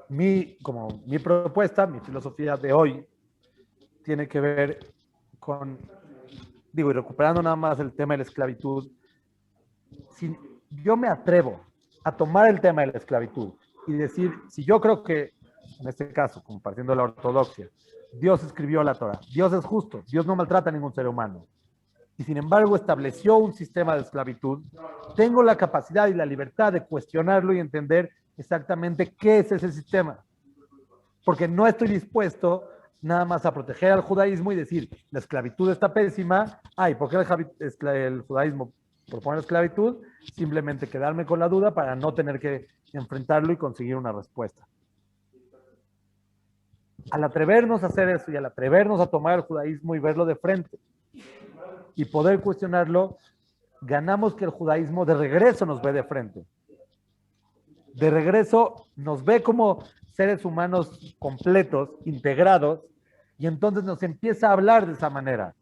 Mi propuesta, mi filosofía de hoy, tiene que ver con, y recuperando nada más el tema de la esclavitud, si yo me atrevo a tomar el tema de la esclavitud y decir, si yo creo que, en este caso, compartiendo la ortodoxia, Dios escribió la Torah, Dios es justo, Dios no maltrata a ningún ser humano, y sin embargo estableció un sistema de esclavitud, tengo la capacidad y la libertad de cuestionarlo y entender exactamente qué es ese sistema. Porque no estoy dispuesto nada más a proteger al judaísmo y decir, la esclavitud está pésima, ¿por qué el judaísmo propone la esclavitud? Simplemente quedarme con la duda para no tener que enfrentarlo y conseguir una respuesta. Al atrevernos a hacer eso y al atrevernos a tomar el judaísmo y verlo de frente y poder cuestionarlo, ganamos que el judaísmo de regreso nos ve de frente. De regreso nos ve como seres humanos completos, integrados, y entonces nos empieza a hablar de esa manera.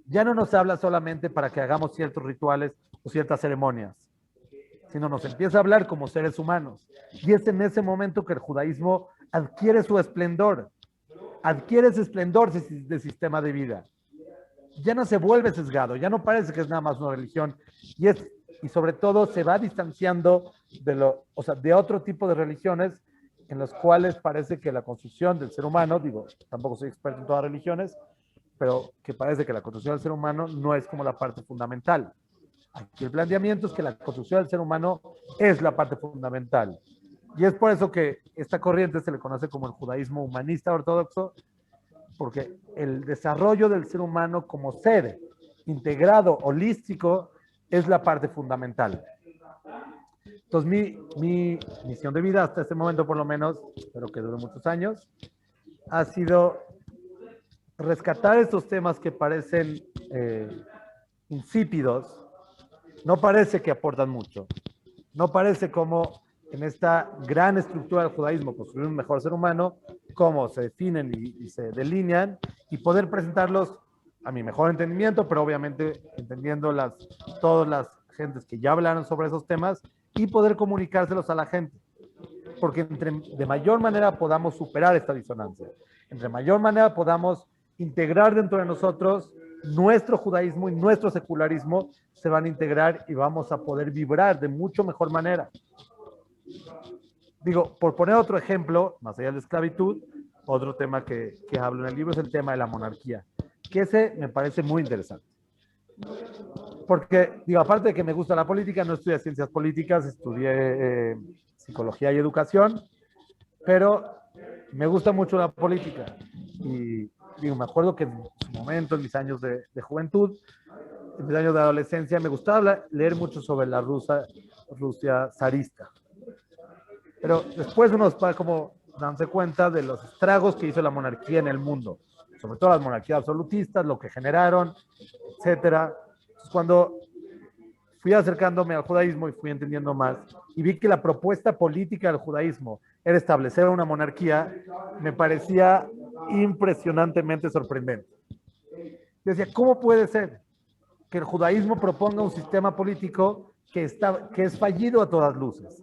Ya no nos habla solamente para que hagamos ciertos rituales o ciertas ceremonias, sino nos empieza a hablar como seres humanos. Y es en ese momento que el judaísmo adquiere su esplendor, adquiere ese esplendor de sistema de vida. Ya no se vuelve sesgado, ya no parece que es nada más una religión, y sobre todo se va distanciando de otro tipo de religiones en las cuales parece que la construcción del ser humano, tampoco soy experto en todas las religiones, pero que parece que la construcción del ser humano no es como la parte fundamental. Aquí el planteamiento es que la construcción del ser humano es la parte fundamental. Y es por eso que esta corriente se le conoce como el judaísmo humanista ortodoxo, porque el desarrollo del ser humano como ser integrado, holístico, es la parte fundamental. Entonces, mi misión de vida hasta este momento, por lo menos, espero que dure muchos años, ha sido rescatar estos temas que parecen insípidos. No parece que aportan mucho. No parece como en esta gran estructura del judaísmo construir un mejor ser humano, cómo se definen y se delinean, y poder presentarlos a mi mejor entendimiento, pero obviamente entendiendo todas las gentes que ya hablaron sobre esos temas y poder comunicárselos a la gente. Porque de mayor manera podamos superar esta disonancia, entre mayor manera podamos integrar dentro de nosotros nuestro judaísmo y nuestro secularismo, se van a integrar y vamos a poder vibrar de mucho mejor manera. Por poner otro ejemplo, más allá de la esclavitud, otro tema que hablo en el libro es el tema de la monarquía. que ese me parece muy interesante. Porque, digo, aparte de que me gusta la política, no estudié ciencias políticas, estudié psicología y educación, pero me gusta mucho la política. Y digo, me acuerdo que en su momento, en mis años de juventud, en mis años de adolescencia, me gustaba leer mucho sobre la Rusia zarista. Pero después uno va como dándose cuenta de los estragos que hizo la monarquía en el mundo, sobre todo las monarquías absolutistas, lo que generaron, etcétera. Entonces, cuando fui acercándome al judaísmo y fui entendiendo más, y vi que la propuesta política del judaísmo era establecer una monarquía, me parecía impresionantemente sorprendente. Yo decía, ¿cómo puede ser que el judaísmo proponga un sistema político que es fallido a todas luces?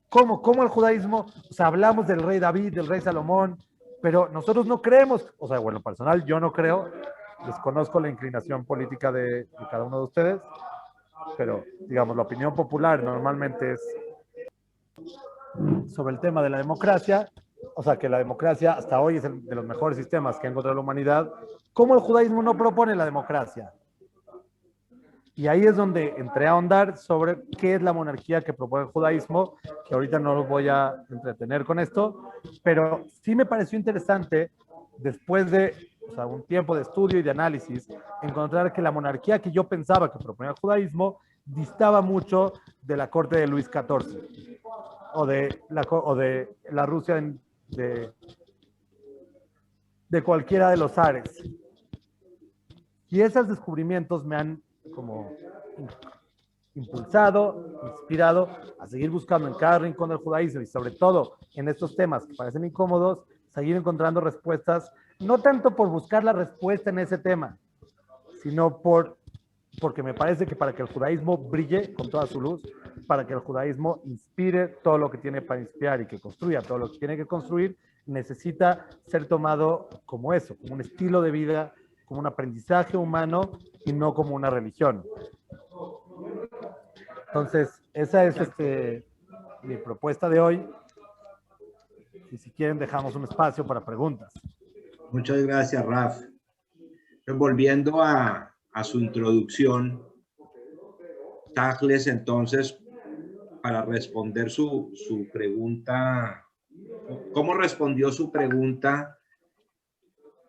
¿Cómo el judaísmo? O sea, hablamos del rey David, del rey Salomón, pero nosotros no creemos, o sea, bueno, personal, yo no creo, desconozco la inclinación política de cada uno de ustedes, pero, digamos, la opinión popular normalmente es sobre el tema de la democracia, o sea, que la democracia hasta hoy es de los mejores sistemas que ha encontrado la humanidad. ¿Cómo el judaísmo no propone la democracia? Y ahí es donde entré a ahondar sobre qué es la monarquía que propone el judaísmo, que ahorita no los voy a entretener con esto, pero sí me pareció interesante, después de un tiempo de estudio y de análisis, encontrar que la monarquía que yo pensaba que proponía el judaísmo distaba mucho de la corte de Luis XIV o de la Rusia de cualquiera de los zares. Y esos descubrimientos me han como impulsado, inspirado a seguir buscando en cada rincón del judaísmo y sobre todo en estos temas que parecen incómodos, seguir encontrando respuestas, no tanto por buscar la respuesta en ese tema, sino porque me parece que para que el judaísmo brille con toda su luz, para que el judaísmo inspire todo lo que tiene para inspirar y que construya todo lo que tiene que construir, necesita ser tomado como eso, como un estilo de vida, como un aprendizaje humano y no como una religión. Entonces, esa es mi propuesta de hoy. Y si quieren, dejamos un espacio para preguntas. Muchas gracias, Raf. Volviendo a su introducción, Tagles, entonces, para responder su pregunta, ¿cómo respondió su pregunta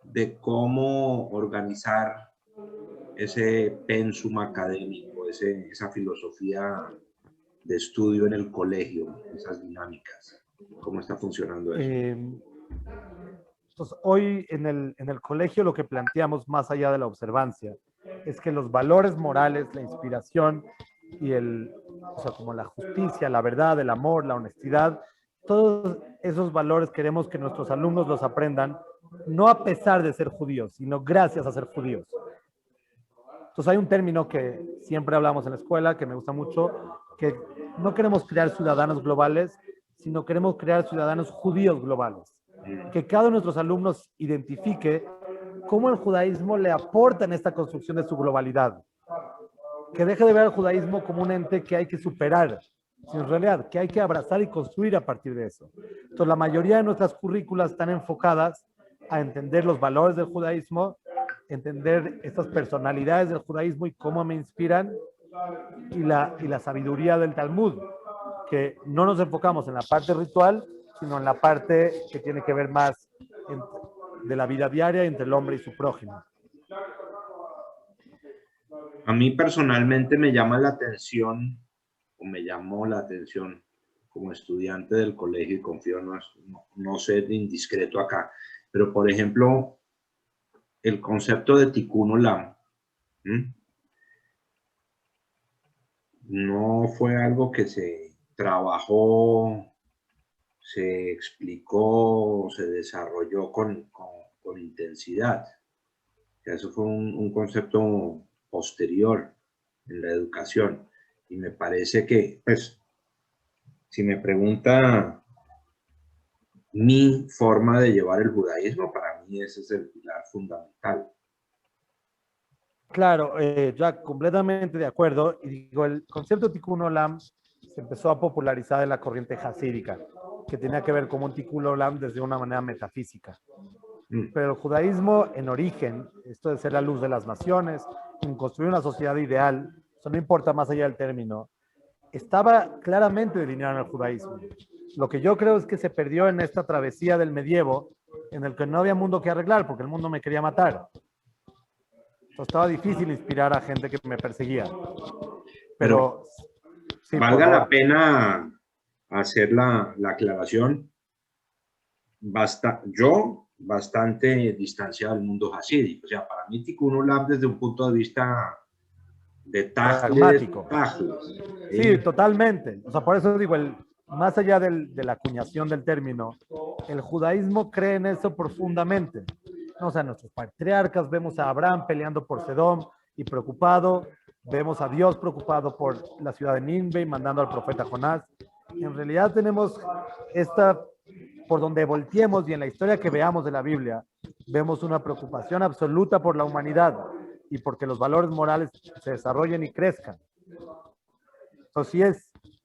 de cómo organizar ese pensum académico, esa filosofía de estudio en el colegio, esas dinámicas? ¿Cómo está funcionando eso? Entonces, hoy en el colegio lo que planteamos más allá de la observancia es que los valores morales, la inspiración y como la justicia, la verdad, el amor, la honestidad, todos esos valores queremos que nuestros alumnos los aprendan, no a pesar de ser judíos, sino gracias a ser judíos. Entonces hay un término que siempre hablamos en la escuela, que me gusta mucho, que no queremos crear ciudadanos globales, sino queremos crear ciudadanos judíos globales. Que cada uno de nuestros alumnos identifique cómo el judaísmo le aporta en esta construcción de su globalidad. Que deje de ver al judaísmo como un ente que hay que superar, sino en realidad que hay que abrazar y construir a partir de eso. Entonces la mayoría de nuestras currículas están enfocadas a entender los valores del judaísmo, entender estas personalidades del judaísmo y cómo me inspiran, y la sabiduría del Talmud, que no nos enfocamos en la parte ritual, sino en la parte que tiene que ver más de la vida diaria entre el hombre y su prójimo. A mí personalmente me llama la atención, o me llamó la atención como estudiante del colegio, y confío no ser indiscreto acá, pero por ejemplo, el concepto de Tikkun Olam no fue algo que se trabajó, se explicó, se desarrolló con intensidad. O sea, eso fue un concepto posterior en la educación. Y me parece que, pues, si me pregunta mi forma de llevar el judaísmo, para mí ese es el pilar fundamental. Claro, ya completamente de acuerdo. Y digo, el concepto de Tikkun Olam se empezó a popularizar en la corriente hasídica, que tenía que ver con un Tikkun Olam desde una manera metafísica. Pero el judaísmo en origen, esto de ser la luz de las naciones, en construir una sociedad ideal, eso no importa más allá del término, estaba claramente delineado en el judaísmo. Lo que yo creo es que se perdió en esta travesía del medievo, en el que no había mundo que arreglar, porque el mundo me quería matar. Entonces estaba difícil inspirar a gente que me perseguía. Pero sí, valga la pena hacer la aclaración. Yo bastante distanciado del mundo hasídico. O sea, para mí Tikkun Olam desde un punto de vista de pragmático. ¿Sí? Sí, totalmente. O sea, por eso digo, más allá de la acuñación del término, el judaísmo cree en eso profundamente. O sea, nuestros patriarcas, vemos a Abraham peleando por Sedom y preocupado, vemos a Dios preocupado por la ciudad de Nínive y mandando al profeta Jonás. En realidad tenemos por donde volteemos y en la historia que veamos de la Biblia, vemos una preocupación absoluta por la humanidad y porque los valores morales se desarrollen y crezcan. Entonces sí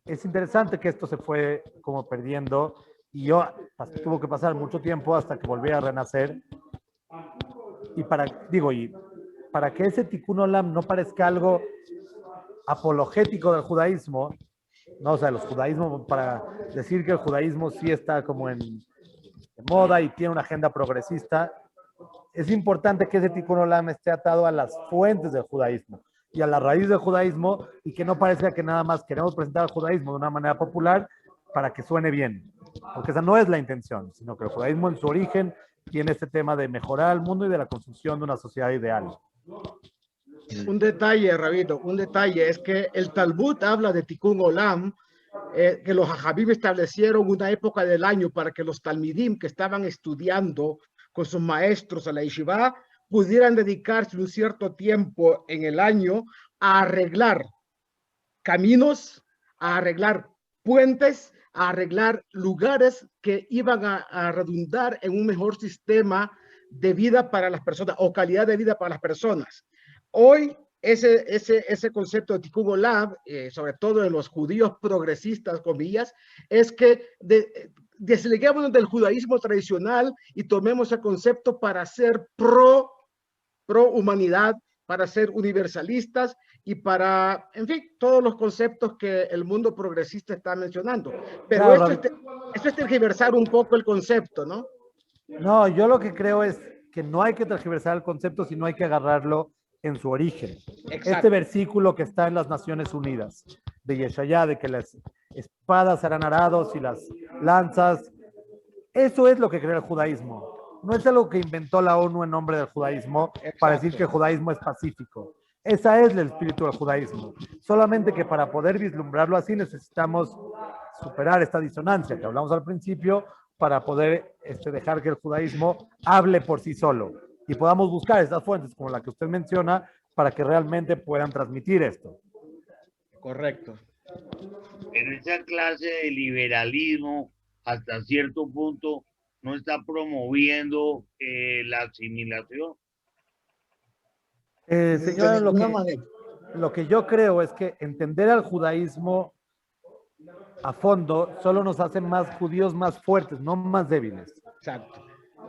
es interesante que esto se fue como perdiendo y tuvo que pasar mucho tiempo hasta que volviera a renacer. Y para que ese Tikkun Olam no parezca algo apologético del judaísmo, no, o sea, los judaísmos, para decir que el judaísmo sí está como en moda y tiene una agenda progresista, es importante que ese Tikkun Olam esté atado a las fuentes del judaísmo y a la raíz del judaísmo y que no parezca que nada más queremos presentar el judaísmo de una manera popular para que suene bien, porque esa no es la intención, sino que el judaísmo en su origen tiene este tema de mejorar el mundo y de la construcción de una sociedad ideal. Un detalle, Rabito, un detalle es que el Talmud habla de Tikkun Olam, que los Jajamim establecieron una época del año para que los Talmidim que estaban estudiando con sus maestros a la yeshiva pudieran dedicarse un cierto tiempo en el año a arreglar caminos, a arreglar puentes, a arreglar lugares que iban a redundar en un mejor sistema de vida para las personas o calidad de vida para las personas. Hoy ese concepto de Tikkun Olam, sobre todo en los judíos progresistas, comillas, es que desliguémonos del judaísmo tradicional y tomemos el concepto para ser pro humanidad, para ser universalistas y para, en fin, todos los conceptos que el mundo progresista está mencionando. Pero claro, esto es tergiversar un poco el concepto, ¿no? No, yo lo que creo es que no hay que tergiversar el concepto, sino hay que agarrarlo en su origen. Exacto. Este versículo que está en las Naciones Unidas, de Yeshayá, de que las espadas serán arados y las lanzas, eso es lo que crea el judaísmo. No es algo que inventó la ONU en nombre del judaísmo. Exacto. Para decir que el judaísmo es pacífico. Ese es el espíritu del judaísmo. Solamente que para poder vislumbrarlo así necesitamos superar esta disonancia que hablamos al principio para poder dejar que el judaísmo hable por sí solo y podamos buscar estas fuentes como la que usted menciona para que realmente puedan transmitir esto. Correcto. En esa clase de liberalismo, hasta cierto punto, no está promoviendo la asimilación. Señor, lo que yo creo es que entender al judaísmo a fondo solo nos hace más judíos más fuertes, no más débiles. Exacto.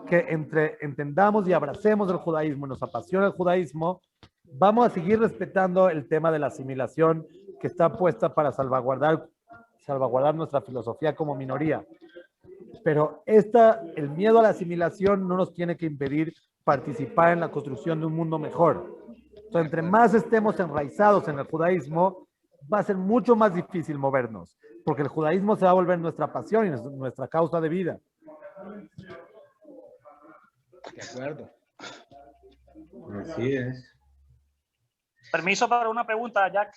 Que entendamos y abracemos el judaísmo, nos apasiona el judaísmo, vamos a seguir respetando el tema de la asimilación que está puesta para salvaguardar nuestra filosofía como minoría. Pero el miedo a la asimilación no nos tiene que impedir participar en la construcción de un mundo mejor. Entonces, entre más estemos enraizados en el judaísmo, va a ser mucho más difícil movernos, porque el judaísmo se va a volver nuestra pasión y nuestra causa de vida. De acuerdo. Así es. Permiso para una pregunta, Jack.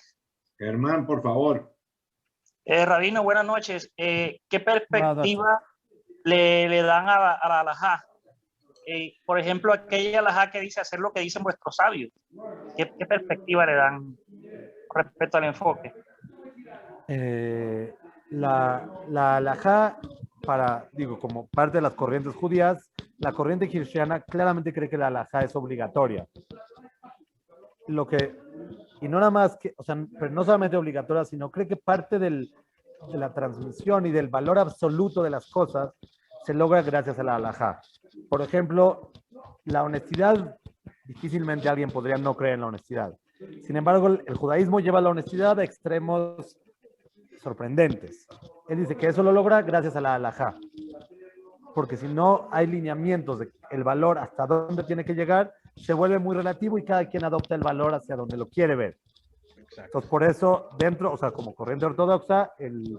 Germán, por favor. Rabino, buenas noches. ¿Qué perspectiva le dan a la halajá? Por ejemplo, aquella halajá que dice hacer lo que dicen vuestros sabios. ¿Qué perspectiva le dan respecto al enfoque? La halajá, como parte de las corrientes judías, la corriente cristiana claramente cree que la halajá es obligatoria. Y no nada más pero no solamente obligatoria, sino cree que parte de la transmisión y del valor absoluto de las cosas se logra gracias a la halajá. por ejemplo, la honestidad, difícilmente alguien podría no creer en la honestidad. Sin embargo, el judaísmo lleva la honestidad a extremos sorprendentes. Él dice que eso lo logra gracias a la halajá. Porque si no hay lineamientos de el valor hasta dónde tiene que llegar, se vuelve muy relativo y cada quien adopta el valor hacia donde lo quiere ver. Exacto. Entonces, por eso, dentro, o sea, como corriente ortodoxa, el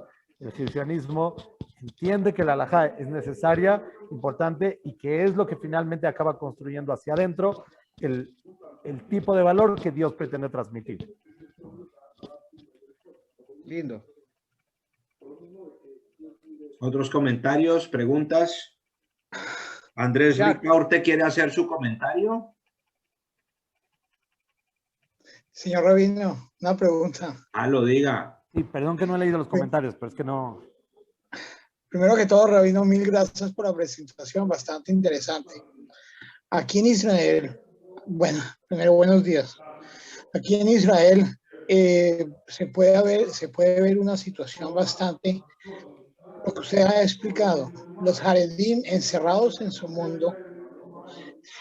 cristianismo entiende que la halajá es necesaria, importante, y que es lo que finalmente acaba construyendo hacia adentro el tipo de valor que Dios pretende transmitir. Lindo. ¿Otros comentarios, preguntas? Andrés Ricaurte quiere hacer su comentario. Señor Rabino, una pregunta. Lo diga. Sí, perdón que no he leído los comentarios, pero es que no... Primero que todo, Rabino, mil gracias por la presentación, bastante interesante. Aquí en Israel, bueno, primero buenos días. Aquí en Israel se puede ver una situación bastante, lo que usted ha explicado, los Haredim encerrados en su mundo,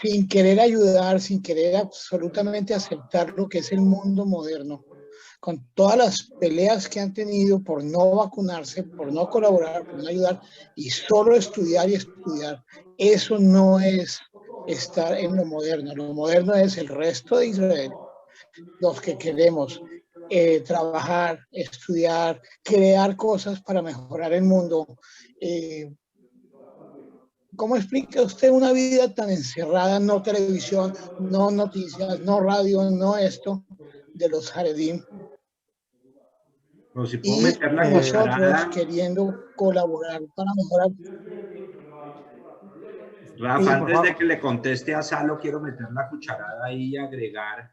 sin querer ayudar, sin querer absolutamente aceptar lo que es el mundo moderno, con todas las peleas que han tenido por no vacunarse, por no colaborar, por no ayudar, y solo estudiar y estudiar. Eso no es estar en lo moderno. Lo moderno es el resto de Israel, los que queremos trabajar, estudiar, crear cosas para mejorar el mundo. ¿Cómo explica usted una vida tan encerrada, no televisión, no noticias, no radio, no esto, de los Haredim? No, si puedo Y meter la nosotros cucharada, queriendo colaborar para mejorar. Rafa, Sí, antes de que le conteste a Salo, quiero meter la cucharada ahí y agregar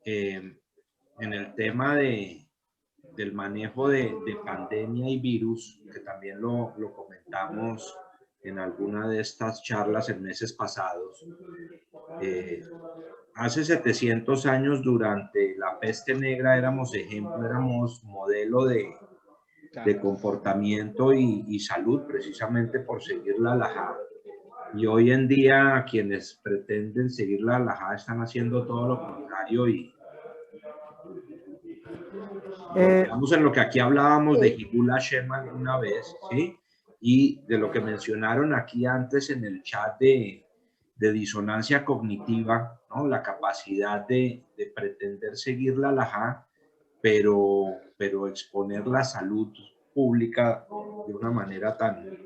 en el tema del manejo de pandemia y virus, que también lo comentamos en alguna de estas charlas en meses pasados. Hace 700 años, durante la peste negra, éramos ejemplo, éramos modelo de comportamiento y salud, precisamente por seguir la halajá. Y hoy en día, quienes pretenden seguir la halajá están haciendo todo lo contrario y estamos en lo que aquí hablábamos de Hibul Hashem alguna vez, ¿sí? Y de lo que mencionaron aquí antes en el chat de disonancia cognitiva, ¿no? La capacidad de pretender seguir la halajá, pero exponer la salud pública de una manera tan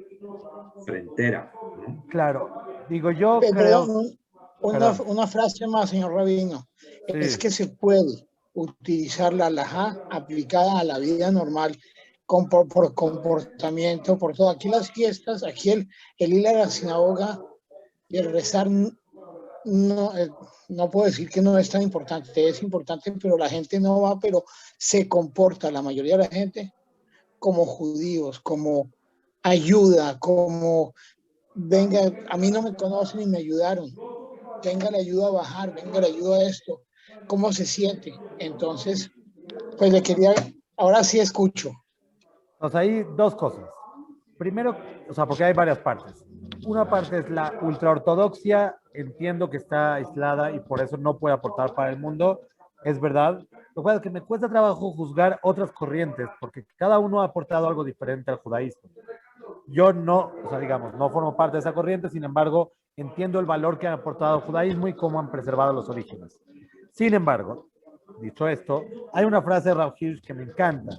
frentera, ¿no? Claro, digo yo Perdón, creo... una frase más, señor Rabino. Sí. Es que se puede utilizar la halajá aplicada a la vida normal, por comportamiento, por todo. Aquí las fiestas, aquí el ir a la sinagoga y el rezar, no puedo decir que no es tan importante, es importante, pero la gente no va, pero se comporta, la mayoría de la gente, como judíos, como ayuda, como venga, a mí no me conocen y me ayudaron, venga, le ayuda a bajar, venga, le ayuda a esto, ¿cómo se siente? Entonces, pues le quería, ahora sí escucho. O sea, hay dos cosas. Primero, o sea, porque hay varias partes. Una parte es la ultraortodoxia, entiendo que está aislada y por eso no puede aportar para el mundo, es verdad. Lo cual es que me cuesta trabajo juzgar otras corrientes, porque cada uno ha aportado algo diferente al judaísmo. Yo no, o sea, digamos, no formo parte de esa corriente, sin embargo, entiendo el valor que han aportado al judaísmo y cómo han preservado los orígenes. Sin embargo, dicho esto, hay una frase de Rav Hirsch que me encanta,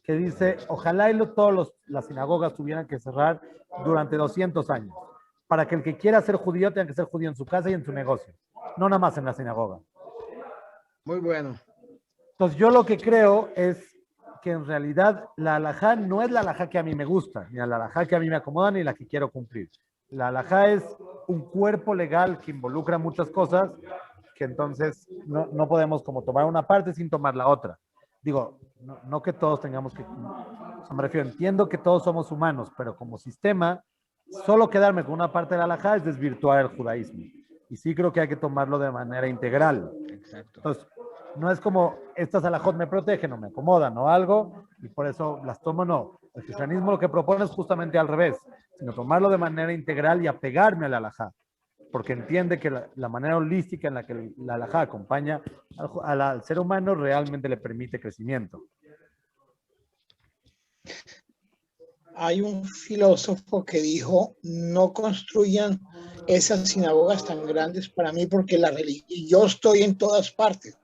que dice, ojalá todas las sinagogas tuvieran que cerrar durante 200 años, para que el que quiera ser judío tenga que ser judío en su casa y en su negocio, no nada más en la sinagoga. Muy bueno. Entonces yo lo que creo es que en realidad la halajá no es la halajá que a mí me gusta, ni la halajá que a mí me acomoda, ni la que quiero cumplir. La halajá es un cuerpo legal que involucra muchas cosas, que entonces no podemos como tomar una parte sin tomar la otra. Digo, no que todos tengamos que... O sea, me refiero, entiendo que todos somos humanos, pero como sistema, solo quedarme con una parte de la halajá es desvirtuar el judaísmo. Y sí creo que hay que tomarlo de manera integral. Exacto. Entonces, no es como, estas halajot me protegen o me acomodan o algo, y por eso las tomo, no. El cristianismo lo que propone es justamente al revés, sino tomarlo de manera integral y apegarme a la halajá. porque entiende que la manera holística en la que la halajá acompaña al ser humano realmente le permite crecimiento. Hay un filósofo que dijo, no construyan esas sinagogas tan grandes para mí porque yo estoy en todas partes.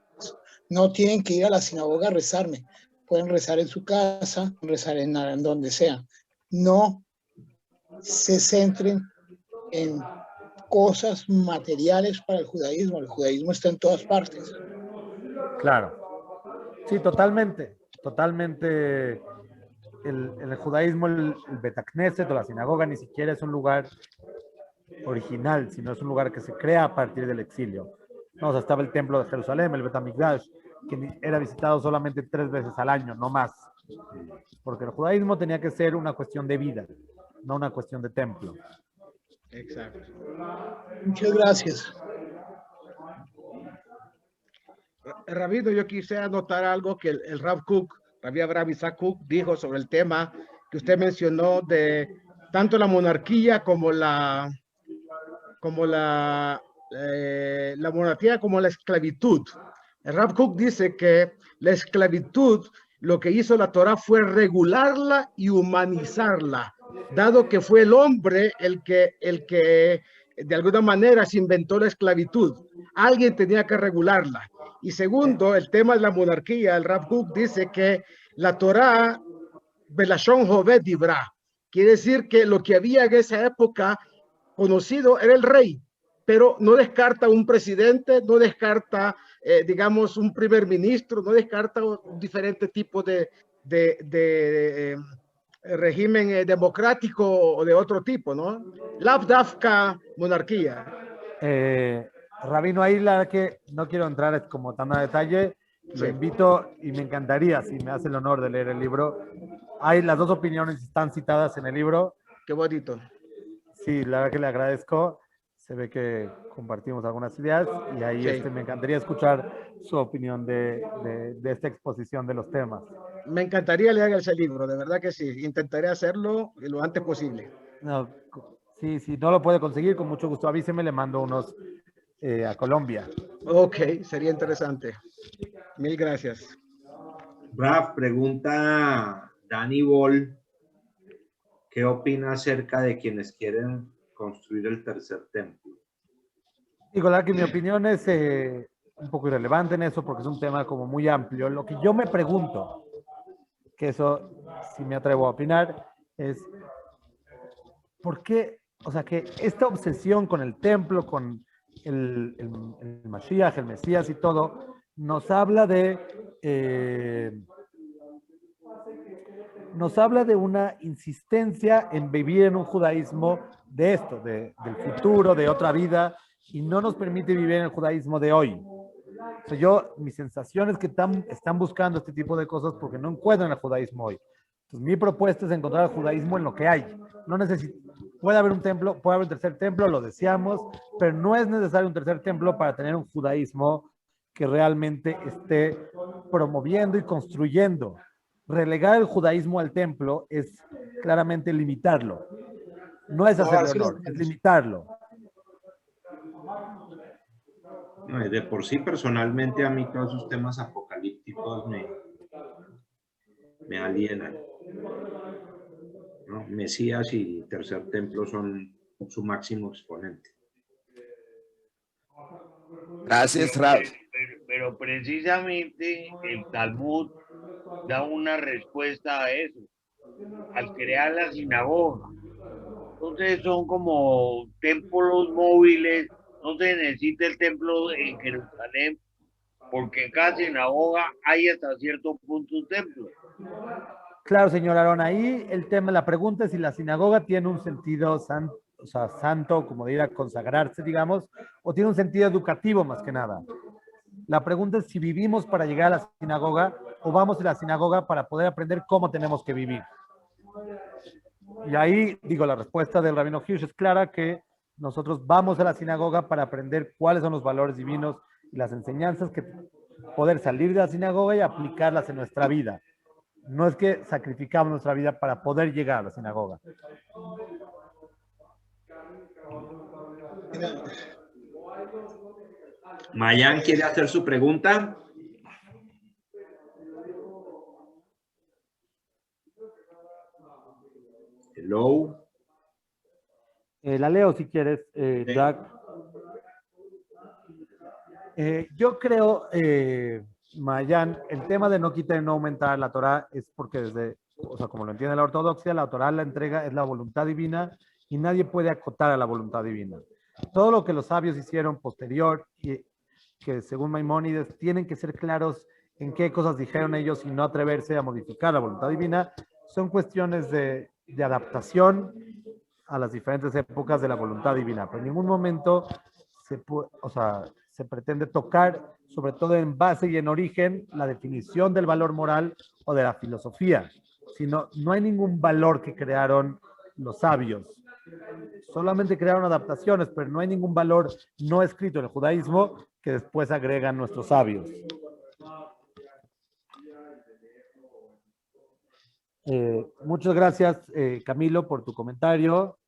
No tienen que ir a la sinagoga a rezarme. Pueden rezar en su casa, rezar en donde sea. No se centren en cosas materiales para el judaísmo. El judaísmo está en todas partes. Claro. Sí, totalmente. Totalmente. En el judaísmo, el Betacneset o la sinagoga ni siquiera es un lugar original, sino es un lugar que se crea a partir del exilio. No, o sea, estaba el templo de Jerusalén, el Betamigdash, que era visitado solamente 3 veces al año, no más. Porque el judaísmo tenía que ser una cuestión de vida, no una cuestión de templo. Exacto. Muchas gracias. Rabino, yo quisiera anotar algo que el Rav Kook, Rabbi Abraham Isaac Kook, dijo sobre el tema que usted mencionó de tanto la monarquía como la monarquía como la esclavitud. El Rav Kook dice que la esclavitud, lo que hizo la Torá fue regularla y humanizarla, dado que fue el hombre el que de alguna manera se inventó la esclavitud. Alguien tenía que regularla. Y segundo, el tema de la monarquía, el Rav Kook dice que la Torá, Belashon Hoved Dibra, quiere decir que lo que había en esa época conocido era el rey, pero no descarta un presidente, no descarta, digamos, un primer ministro, no descarta diferentes tipos de régimen democrático o de otro tipo, ¿no? Lavdafka monarquía. Rabino, ahí la que no quiero entrar como tan a detalle, lo invito y me encantaría, si me hace el honor de leer el libro. Hay las dos opiniones están citadas en el libro. Qué bonito. Sí, la verdad que le agradezco. Se ve que compartimos algunas ideas y ahí me encantaría escuchar su opinión de esta exposición de los temas. Me encantaría leer ese libro, de verdad que sí. Intentaré hacerlo lo antes posible. No, sí, si no lo puede conseguir, con mucho gusto avíseme, le mando unos a Colombia. Ok, sería interesante. Mil gracias. Raf, pregunta Dani Bol, ¿qué opina acerca de quienes quieren construir el tercer templo? Digo, que mi opinión es un poco irrelevante en eso porque es un tema como muy amplio. Lo que yo me pregunto, que eso sí me atrevo a opinar, es ¿por qué? O sea, que esta obsesión con el templo, con el Mashiach, el Mesías y todo, nos habla de una insistencia en vivir en un judaísmo de esto, del futuro, de otra vida, y no nos permite vivir en el judaísmo de hoy. O sea, mi sensación es que están buscando este tipo de cosas porque no encuentran el judaísmo hoy. Entonces, mi propuesta es encontrar el judaísmo en lo que hay. No puede haber un templo, puede haber un tercer templo, lo deseamos, pero no es necesario un tercer templo para tener un judaísmo que realmente esté promoviendo y construyendo. Relegar el judaísmo al templo es claramente limitarlo. No es hacerle honor, es limitarlo. No, de por sí, personalmente, a mí todos esos temas apocalípticos me alienan, ¿no? Mesías y tercer templo son su máximo exponente. Gracias, Rab. Pero precisamente el Talmud da una respuesta a eso. Al crear la sinagoga. Entonces son como templos móviles. No se necesita el templo en Jerusalén, porque en cada sinagoga hay hasta cierto punto un templo. Claro, señor Aarón, ahí la pregunta es si la sinagoga tiene un sentido santo, como de ir a consagrarse, digamos, o tiene un sentido educativo más que nada. La pregunta es si vivimos para llegar a la sinagoga o vamos a la sinagoga para poder aprender cómo tenemos que vivir. Y ahí, la respuesta del Rabino Hirsch es clara, que nosotros vamos a la sinagoga para aprender cuáles son los valores divinos y las enseñanzas, que poder salir de la sinagoga y aplicarlas en nuestra vida. No es que sacrificamos nuestra vida para poder llegar a la sinagoga. Mayan quiere hacer su pregunta. Hello. La leo si quieres, Jack. Yo creo, Mayan, el tema de no quitar y no aumentar la Torá es porque desde, o sea, como lo entiende la ortodoxia, la Torá la entrega es la voluntad divina y nadie puede acotar a la voluntad divina. Todo lo que los sabios hicieron posterior, y que según Maimónides tienen que ser claros en qué cosas dijeron ellos y no atreverse a modificar la voluntad divina, son cuestiones de adaptación a las diferentes épocas de la voluntad divina. Pero en ningún momento se pretende tocar, sobre todo en base y en origen, la definición del valor moral o de la filosofía, sino no hay ningún valor que crearon los sabios. Solamente crearon adaptaciones, pero no hay ningún valor no escrito en el judaísmo que después agregan nuestros sabios. Muchas gracias, Camilo, por tu comentario.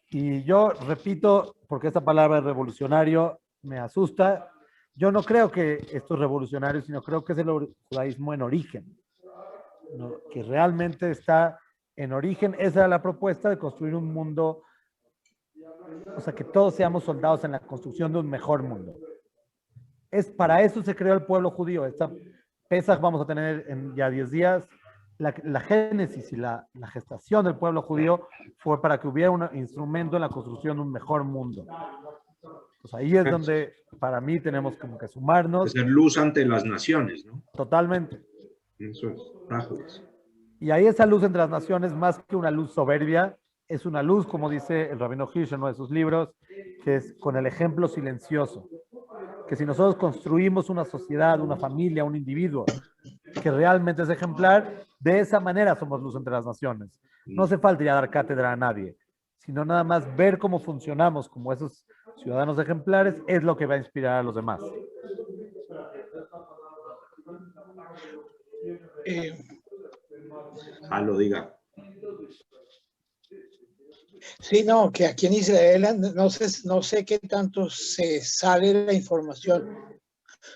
Y yo repito, porque esta palabra revolucionario me asusta, yo no creo que esto es revolucionario, sino creo que es el judaísmo en origen, ¿no? Que realmente está en origen. Esa era la propuesta de construir un mundo, o sea, que todos seamos soldados en la construcción de un mejor mundo. Para eso se creó el pueblo judío. Esta Pesaj vamos a tener en ya 10 días. La génesis y la gestación del pueblo judío fue para que hubiera un instrumento en la construcción de un mejor mundo. Pues ahí es donde para mí tenemos como que sumarnos. Ser luz ante las naciones, ¿no? Totalmente. Eso es. Y ahí esa luz entre las naciones, más que una luz soberbia, es una luz, como dice el Rabino Hirsch en uno de sus libros, que es con el ejemplo silencioso. Que si nosotros construimos una sociedad, una familia, un individuo que realmente es ejemplar, de esa manera somos luz entre las naciones. No hace falta ir a dar cátedra a nadie, sino nada más ver cómo funcionamos como esos ciudadanos ejemplares es lo que va a inspirar a los demás. Lo diga. Sí, no, que aquí en Israel no sé qué tanto se sale la información.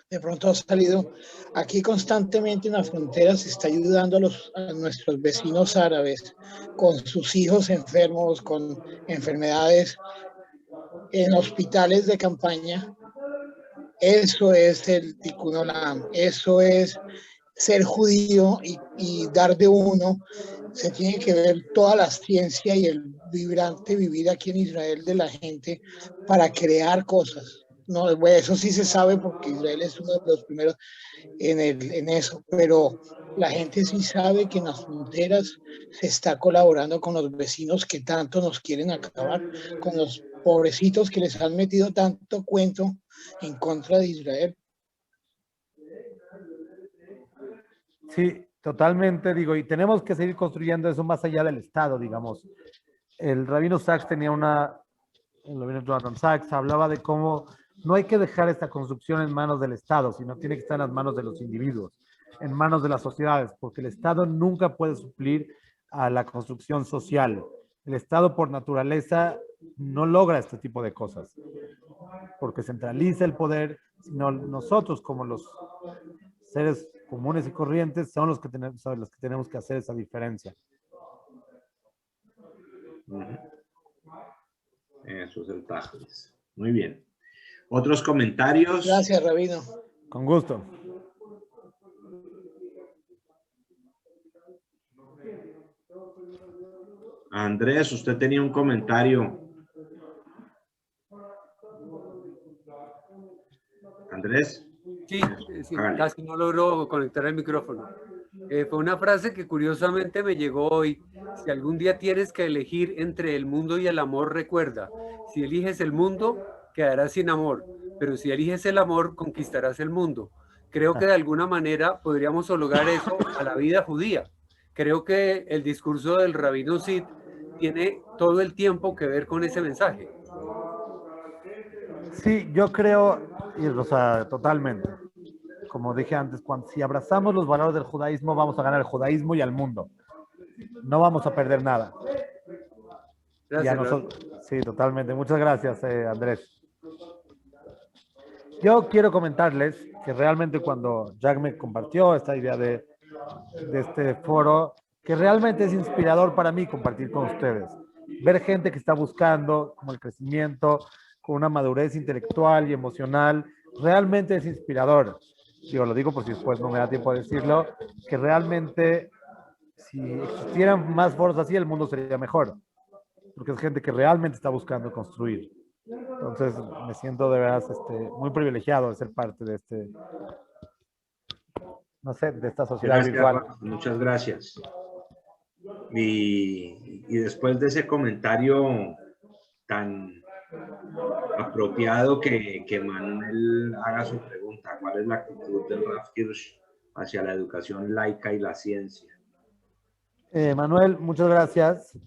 De pronto ha salido aquí constantemente en la frontera, se está ayudando a nuestros vecinos árabes con sus hijos enfermos, con enfermedades en hospitales de campaña. Eso es el Tikkun Olam, eso es ser judío y dar de uno. Se tiene que ver toda la ciencia y el vibrante vivir aquí en Israel de la gente para crear cosas. No, bueno, eso sí se sabe porque Israel es uno de los primeros en eso, pero la gente sí sabe que en las fronteras se está colaborando con los vecinos que tanto nos quieren acabar, con los pobrecitos que les han metido tanto cuento en contra de Israel. Sí, totalmente, digo, y tenemos que seguir construyendo eso más allá del Estado, digamos. El Rabino Sachs tenía el Rabino Jonathan Sachs hablaba de cómo no hay que dejar esta construcción en manos del Estado, sino tiene que estar en las manos de los individuos, en manos de las sociedades, porque el Estado nunca puede suplir a la construcción social. El Estado por naturaleza no logra este tipo de cosas, porque centraliza el poder, sino nosotros como los seres comunes y corrientes son los que tenemos que hacer esa diferencia. Eso es el Tajlis. Muy bien. ¿Otros comentarios? Gracias, Rabino. Con gusto. Andrés, usted tenía un comentario. Andrés. Sí, casi no logro conectar el micrófono. Fue una frase que curiosamente me llegó hoy. Si algún día tienes que elegir entre el mundo y el amor, recuerda, si eliges el mundo, quedarás sin amor, pero si eliges el amor, conquistarás el mundo. Creo que de alguna manera podríamos homologar eso a la vida judía. Creo que el discurso del Rabino Sid tiene todo el tiempo que ver con ese mensaje. Sí, yo creo, o sea, totalmente. Como dije antes, si abrazamos los valores del judaísmo, vamos a ganar el judaísmo y al mundo. No vamos a perder nada. Gracias, Sí, totalmente. Muchas gracias, Andrés. Yo quiero comentarles que realmente cuando Jack me compartió esta idea de este foro, que realmente es inspirador para mí compartir con ustedes. Ver gente que está buscando como el crecimiento, con una madurez intelectual y emocional, realmente es inspirador. Digo, lo digo por si después no me da tiempo de decirlo, que realmente si existieran más foros así, el mundo sería mejor, porque es gente que realmente está buscando construir. Entonces, me siento de verdad muy privilegiado de ser parte de no sé, de esta sociedad Gracias, virtual. Rafa, muchas gracias. Y después de ese comentario tan apropiado que Manuel haga su pregunta, ¿cuál es la actitud del Raf Hirsch hacia la educación laica y la ciencia? Manuel, muchas gracias.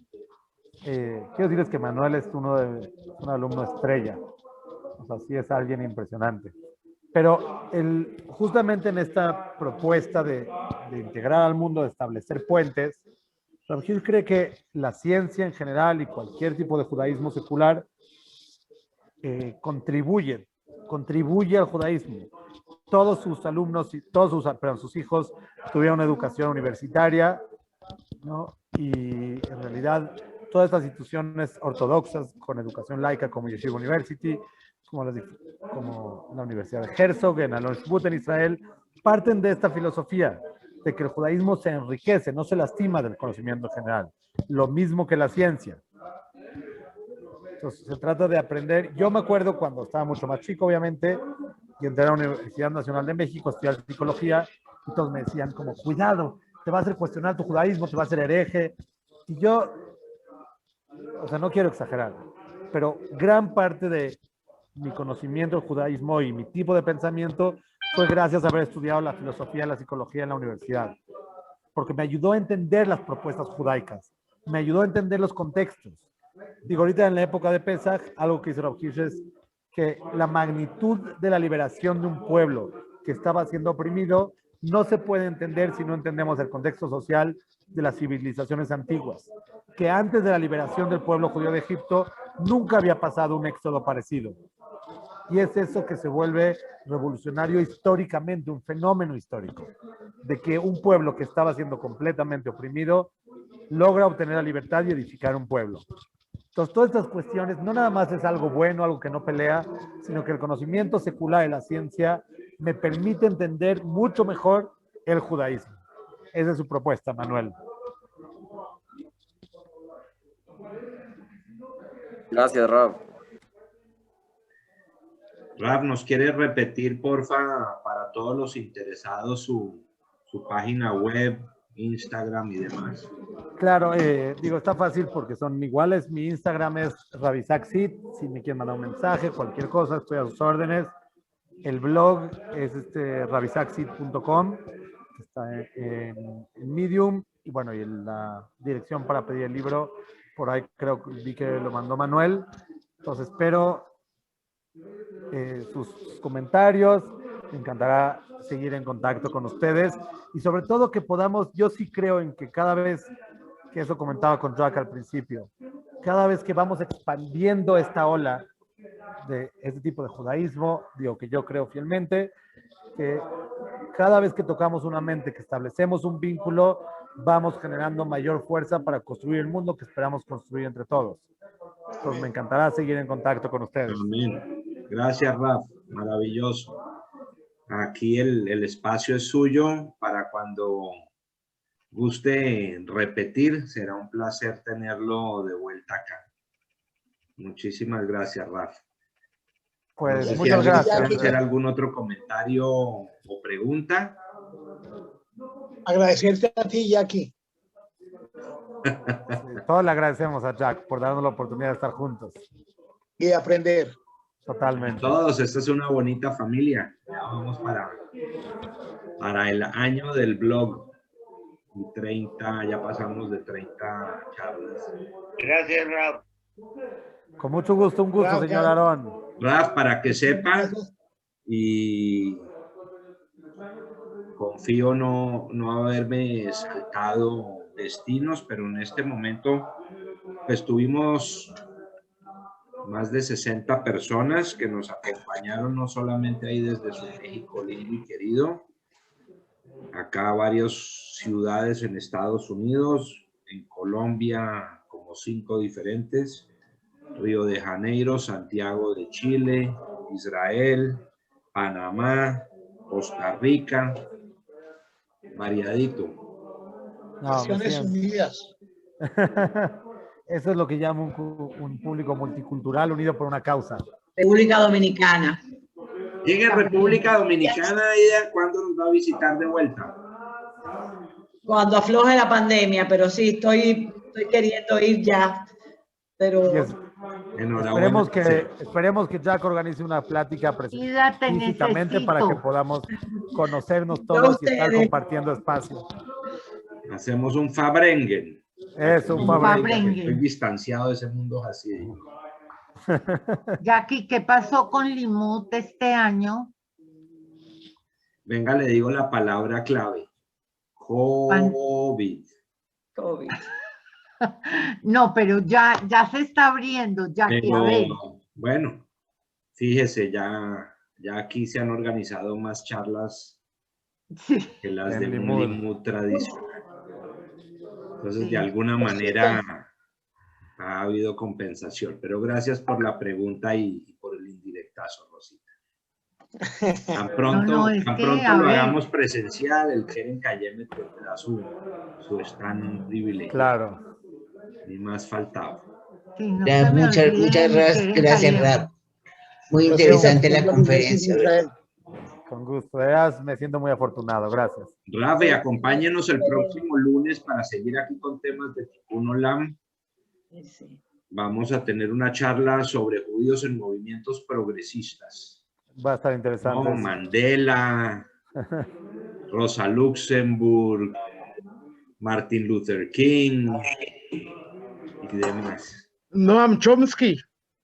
Quiero decirles que Manuel es un alumno estrella. O sea, sí es alguien impresionante. Pero justamente en esta propuesta de integrar al mundo, de establecer puentes, Rav Hirsch cree que la ciencia en general y cualquier tipo de judaísmo secular contribuye al judaísmo. Todos sus alumnos y sus hijos tuvieron una educación universitaria, ¿no? Y en realidad todas estas instituciones ortodoxas con educación laica como Yeshiva University, como la Universidad de Herzog, en Alon Shvut en Israel, parten de esta filosofía de que el judaísmo se enriquece, no se lastima del conocimiento general, lo mismo que la ciencia. Entonces se trata de aprender. Yo me acuerdo cuando estaba mucho más chico, obviamente, y entré a la Universidad Nacional de México a estudiar psicología, y todos me decían como, cuidado, te va a hacer cuestionar tu judaísmo, te va a hacer hereje. Y yo, o sea, no quiero exagerar, pero gran parte de mi conocimiento del judaísmo y mi tipo de pensamiento fue gracias a haber estudiado la filosofía y la psicología en la universidad, porque me ayudó a entender las propuestas judaicas, me ayudó a entender los contextos. Digo, ahorita en la época de Pesach, algo que hizo Rav Hirsch es que la magnitud de la liberación de un pueblo que estaba siendo oprimido no se puede entender si no entendemos el contexto social de las civilizaciones antiguas, que antes de la liberación del pueblo judío de Egipto nunca había pasado un éxodo parecido. Y es eso que se vuelve revolucionario históricamente, un fenómeno histórico, de que un pueblo que estaba siendo completamente oprimido logra obtener la libertad y edificar un pueblo. Entonces, todas estas cuestiones no nada más es algo bueno, algo que no pelea, sino que el conocimiento secular de la ciencia me permite entender mucho mejor el judaísmo. Esa es su propuesta, Manuel. Gracias, Rav. Rav, ¿nos quiere repetir, porfa, para todos los interesados, su página web, Instagram y demás? Claro, digo, está fácil porque son iguales. Mi Instagram es ravisaxit. Si me quieren mandar un mensaje, cualquier cosa, estoy a sus órdenes. El blog es ravisaxit.com, que está en Medium. Y bueno, y la dirección para pedir el libro, por ahí creo que vi que lo mandó Manuel. Entonces espero sus comentarios. Me encantará seguir en contacto con ustedes. Y sobre todo que podamos, yo sí creo en que cada vez, que eso comentaba con Jack al principio, cada vez que vamos expandiendo esta ola de este tipo de judaísmo, digo que yo creo fielmente, que cada vez que tocamos una mente, que establecemos un vínculo, vamos generando mayor fuerza para construir el mundo que esperamos construir entre todos. Entonces me encantará seguir en contacto con ustedes. Amén. Gracias, Raf. Maravilloso. Aquí el espacio es suyo para cuando guste repetir. Será un placer tenerlo de vuelta acá. Muchísimas gracias, Raf. Pues no sé muchas si gracias. ¿Quieren hacer algún otro comentario o pregunta? Agradecerte a ti, Jackie. Sí, todos le agradecemos a Jack por darnos la oportunidad de estar juntos. Y de aprender. Totalmente. Todos, esta es una bonita familia. Ya vamos para el año del blog. 30, ya pasamos de 30 charlas. Gracias, Raf. Con mucho gusto, un gusto, Raf, señor Aarón. Raf, para que sepa, y confío no haberme saltado destinos, pero en este momento pues tuvimos más de 60 personas que nos acompañaron, no solamente ahí desde su México lindo y querido, acá varias ciudades en Estados Unidos, en Colombia como 5 diferentes, Río de Janeiro, Santiago de Chile, Israel, Panamá, Costa Rica, variadito. Naciones Unidas. Eso es lo que llamo un público multicultural unido por una causa. República Dominicana. ¿Quién es República Dominicana, Aida? ¿Cuándo nos va a visitar de vuelta? Cuando afloje la pandemia, pero sí, estoy queriendo ir ya. Pero esperemos que Jack organice una plática físicamente para que podamos conocernos todos y estar compartiendo espacio. Hacemos un Fabrengen. Es un Fabrengen. Estoy distanciado de ese mundo así. Jackie, ¿qué pasó con Limut este año? Venga, le digo la palabra clave. COVID. COVID. No, pero ya se está abriendo, Jackie. Pero, a ver. bueno, fíjese, ya aquí se han organizado más charlas que las de un Limut tradicional. Entonces, de alguna manera ha habido compensación. Pero gracias por la pregunta y por el indirectazo, Rosita. Tan pronto, lo hagamos presencial, el Keren Cayeme tendrá su stand privilegio. Claro. Ni más faltaba. Sí, muchas gracias, Rab. Muy interesante la conferencia. Con gusto, me siento muy afortunado, gracias. Rafa, acompáñenos el próximo lunes para seguir aquí con temas de Tikkun Olam. Vamos a tener una charla sobre judíos en movimientos progresistas. Va a estar interesante. No, Mandela, Rosa Luxemburg, Martin Luther King y demás. Noam Chomsky.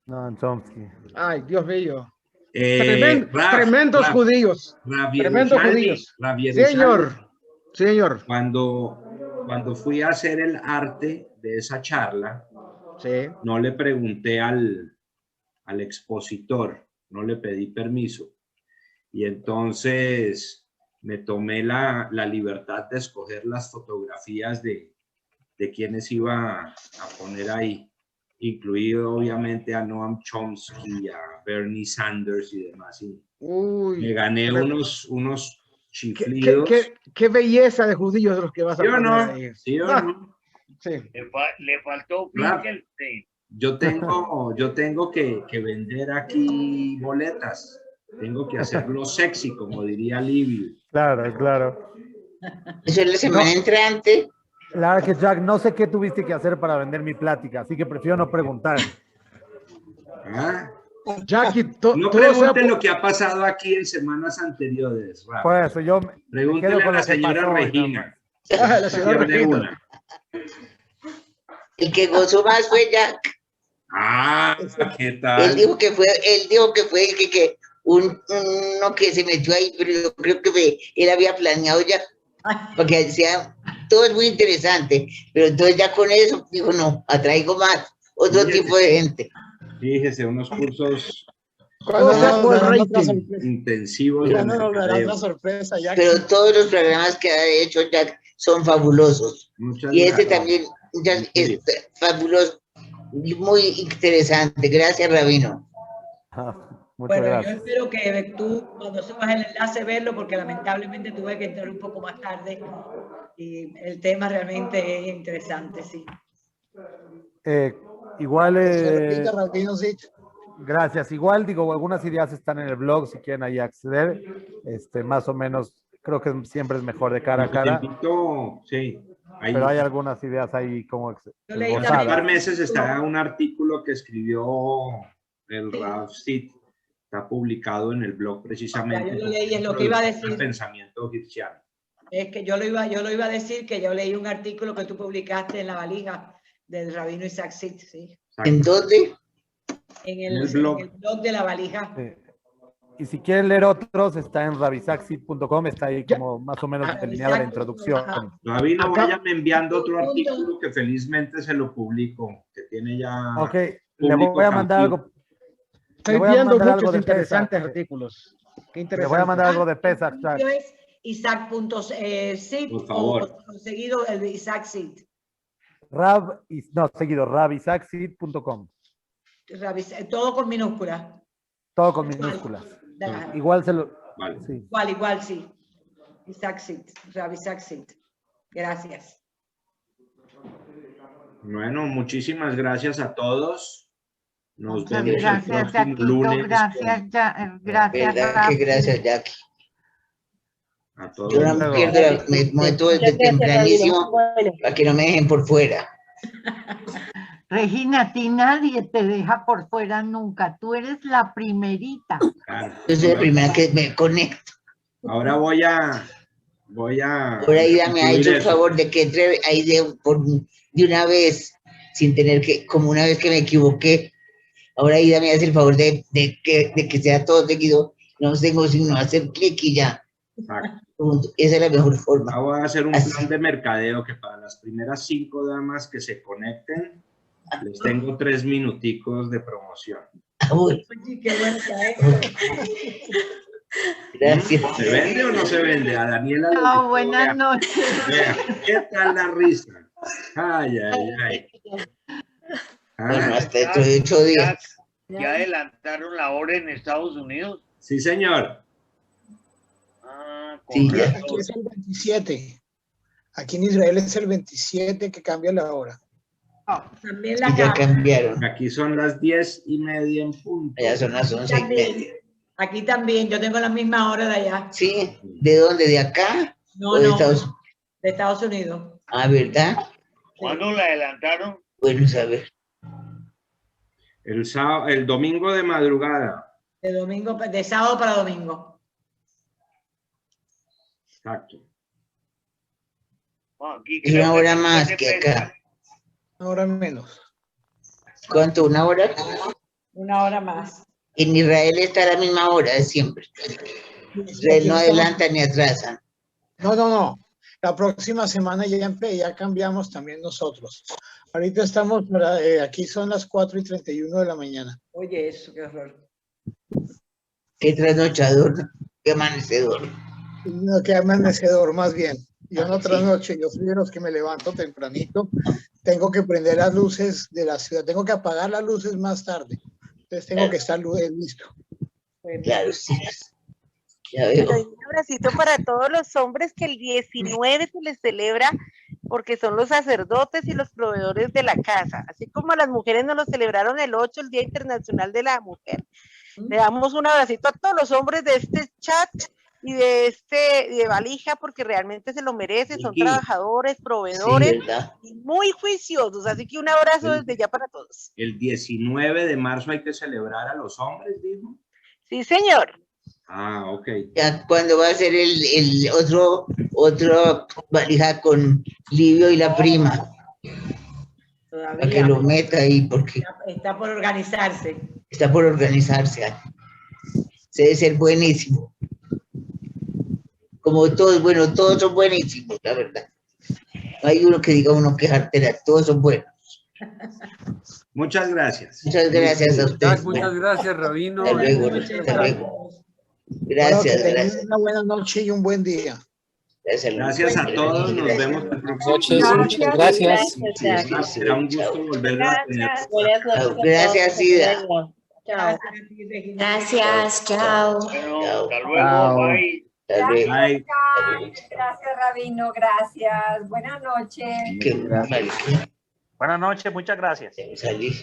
Noam Chomsky. Ay, Dios mío. Tremendos judíos. Tremendos judíos. Señor. Cuando fui a hacer el arte de esa charla, no le pregunté al expositor, no le pedí permiso. Y entonces me tomé la libertad de escoger las fotografías de quienes iba a poner ahí, incluido obviamente a Noam Chomsky, a Bernie Sanders y demás. Y me gané unos chiflidos. Qué belleza de judíos de los que vas a poner ahí. ¿Sí o no? Sí. Le faltó Finkelstein. Yo tengo que vender aquí boletas. Tengo que hacerlo sexy, como diría Livio. Claro. Eso es la semana entrante. La verdad que, Jack, no sé qué tuviste que hacer para vender mi plática, así que prefiero no preguntar. Jackie, no pregunte lo que ha pasado aquí en semanas anteriores, Rafa. Por eso yo pregúntele a la señora Regina. La señora Regina. El que gozó más fue Jack. ¿Qué tal? Él dijo que fue uno que se metió ahí, pero yo creo que él había planeado ya, porque decía, todo es muy interesante, pero entonces ya con eso dijo, no, atraigo más, otro tipo de gente. Fíjese, unos cursos intensivos. Pero todos los programas que ha hecho Jack son fabulosos. Y este también es fabuloso, muy interesante. Gracias, Rabino. Bueno, gracias. Yo espero que tú, cuando subas el enlace, verlo, porque lamentablemente tuve que entrar un poco más tarde y el tema realmente es interesante, sí. Igual, gracias. Igual, digo, algunas ideas están en el blog, si quieren ahí acceder. Más o menos, creo que siempre es mejor de cara a cara. Sí. Pero hay algunas ideas ahí como... Hace un par de meses está un artículo que escribió el Rav Sid. Está publicado en el blog precisamente. Yo lo leí, es lo que iba a decir. El pensamiento egipciano. Es que yo lo iba a decir, que yo leí un artículo que tú publicaste en la valija del rabino Isaac Sid, ¿sí? ¿En dónde? En el blog de la valija. Sí. Y si quieren leer otros, está en rabisaxit.com, está ahí como más o menos determinada la introducción. Rabino, váyame enviando otro artículo que felizmente se lo publico, que tiene ya... Ok, Le voy a mandar algo. Estoy viendo muchos interesantes artículos. Qué interesante. Le voy a mandar algo de Pesach. Es Isaac.sit o seguido el de Isaac Sit. Seguido, rabisacsit.com. Todo con minúsculas. Todo con minúsculas. Igual se lo... Vale. Sí. Igual, sí. Isaac Sit, Isaac Sit. Gracias. Bueno, muchísimas gracias a todos. Nos Muchas vemos gracias, el próximo Jaquito, lunes. gracias, Rafi. Gracias, Jackie. A todos. Yo no me pierdo el momento desde tempranísimo para que no me dejen por fuera. Regina, a ti nadie te deja por fuera nunca. Tú eres la primerita. Claro. Yo soy la primera que me conecto. Ahora voy a... Ahora Ida me ha hecho el favor de que entre ahí de una vez, sin tener que, como una vez que me equivoqué. Ahora Ida me hace el favor de que sea todo seguido. No tengo sino hacer clic y ya. Exacto. Esa es la mejor forma. Ahora voy a hacer un plan de mercadeo que para las primeras 5 damas que se conecten, les tengo 3 minuticos de promoción. Bueno. Qué bueno que Gracias. ¿Se vende o no se vende? A Daniela. No, buenas noches. Vea, ¿qué tal la risa? Ay. Bueno, hasta dentro de 8 días. ¿Ya adelantaron la hora en Estados Unidos? Sí, señor. Sí, ya. Aquí es el 27. Aquí en Israel es el 27 que cambia la hora. También Y ya cambiaron. Aquí son las 10:30 en punto. Allá son las 11:30. Aquí también, yo tengo la misma hora de allá. Sí, ¿de dónde? ¿De acá? No, ¿O de Estados Unidos? De Estados Unidos. Ah, ¿verdad? ¿Cuándo la adelantaron? Bueno, saber. El domingo de madrugada. De sábado para domingo. Exacto. Aquí Es una hora más que acá. Una hora menos. ¿Cuánto? ¿Una hora? Una hora más. En Israel está a la misma hora de siempre. Israel no adelanta ni atrasa. No. La próxima semana ya cambiamos también nosotros. Ahorita estamos, aquí son las 4:31 de la mañana. Oye, eso, qué horror. Qué trasnochador, qué amanecedor. No, qué amanecedor, más bien. Yo no trasnoche, yo soy de los que me levanto tempranito. Tengo que prender las luces de la ciudad, tengo que apagar las luces más tarde. Entonces tengo que estar listo. Claro, sí. Ya veo. Un abracito para todos los hombres que el 19 se les celebra porque son los sacerdotes y los proveedores de la casa. Así como a las mujeres nos lo celebraron el 8, el Día Internacional de la Mujer. Le damos un abracito a todos los hombres de este chat y de Valija porque realmente se lo merecen, son trabajadores, proveedores y muy juiciosos. Así que un abrazo desde ya para todos. El 19 de marzo hay que celebrar a los hombres, dijo. Sí, señor. Ah, ok. Ya, ¿cuándo va a ser el otro Valija con Livio y la prima? Todavía. Para que lo meta ahí, porque Está por organizarse. está por organizarse. Se debe ser buenísimo. Como todos, bueno, todos son buenísimos, la verdad. No hay uno que diga uno que jartera, todos son buenos. Muchas gracias. Muchas gracias a ustedes. Muchas gracias, Rabino. Hasta luego. Hasta luego. Gracias, Bueno, gracias. una buena noche y un buen día. Gracias a todos, nos vemos el próximo noches. Gracias. Será un gusto volver a tener. Gracias, Ida. Chao. Gracias, chao. Hasta luego, bye. Bye. Gracias, Rabino, gracias. Buenas noches. Buenas noches, muchas gracias. Salí.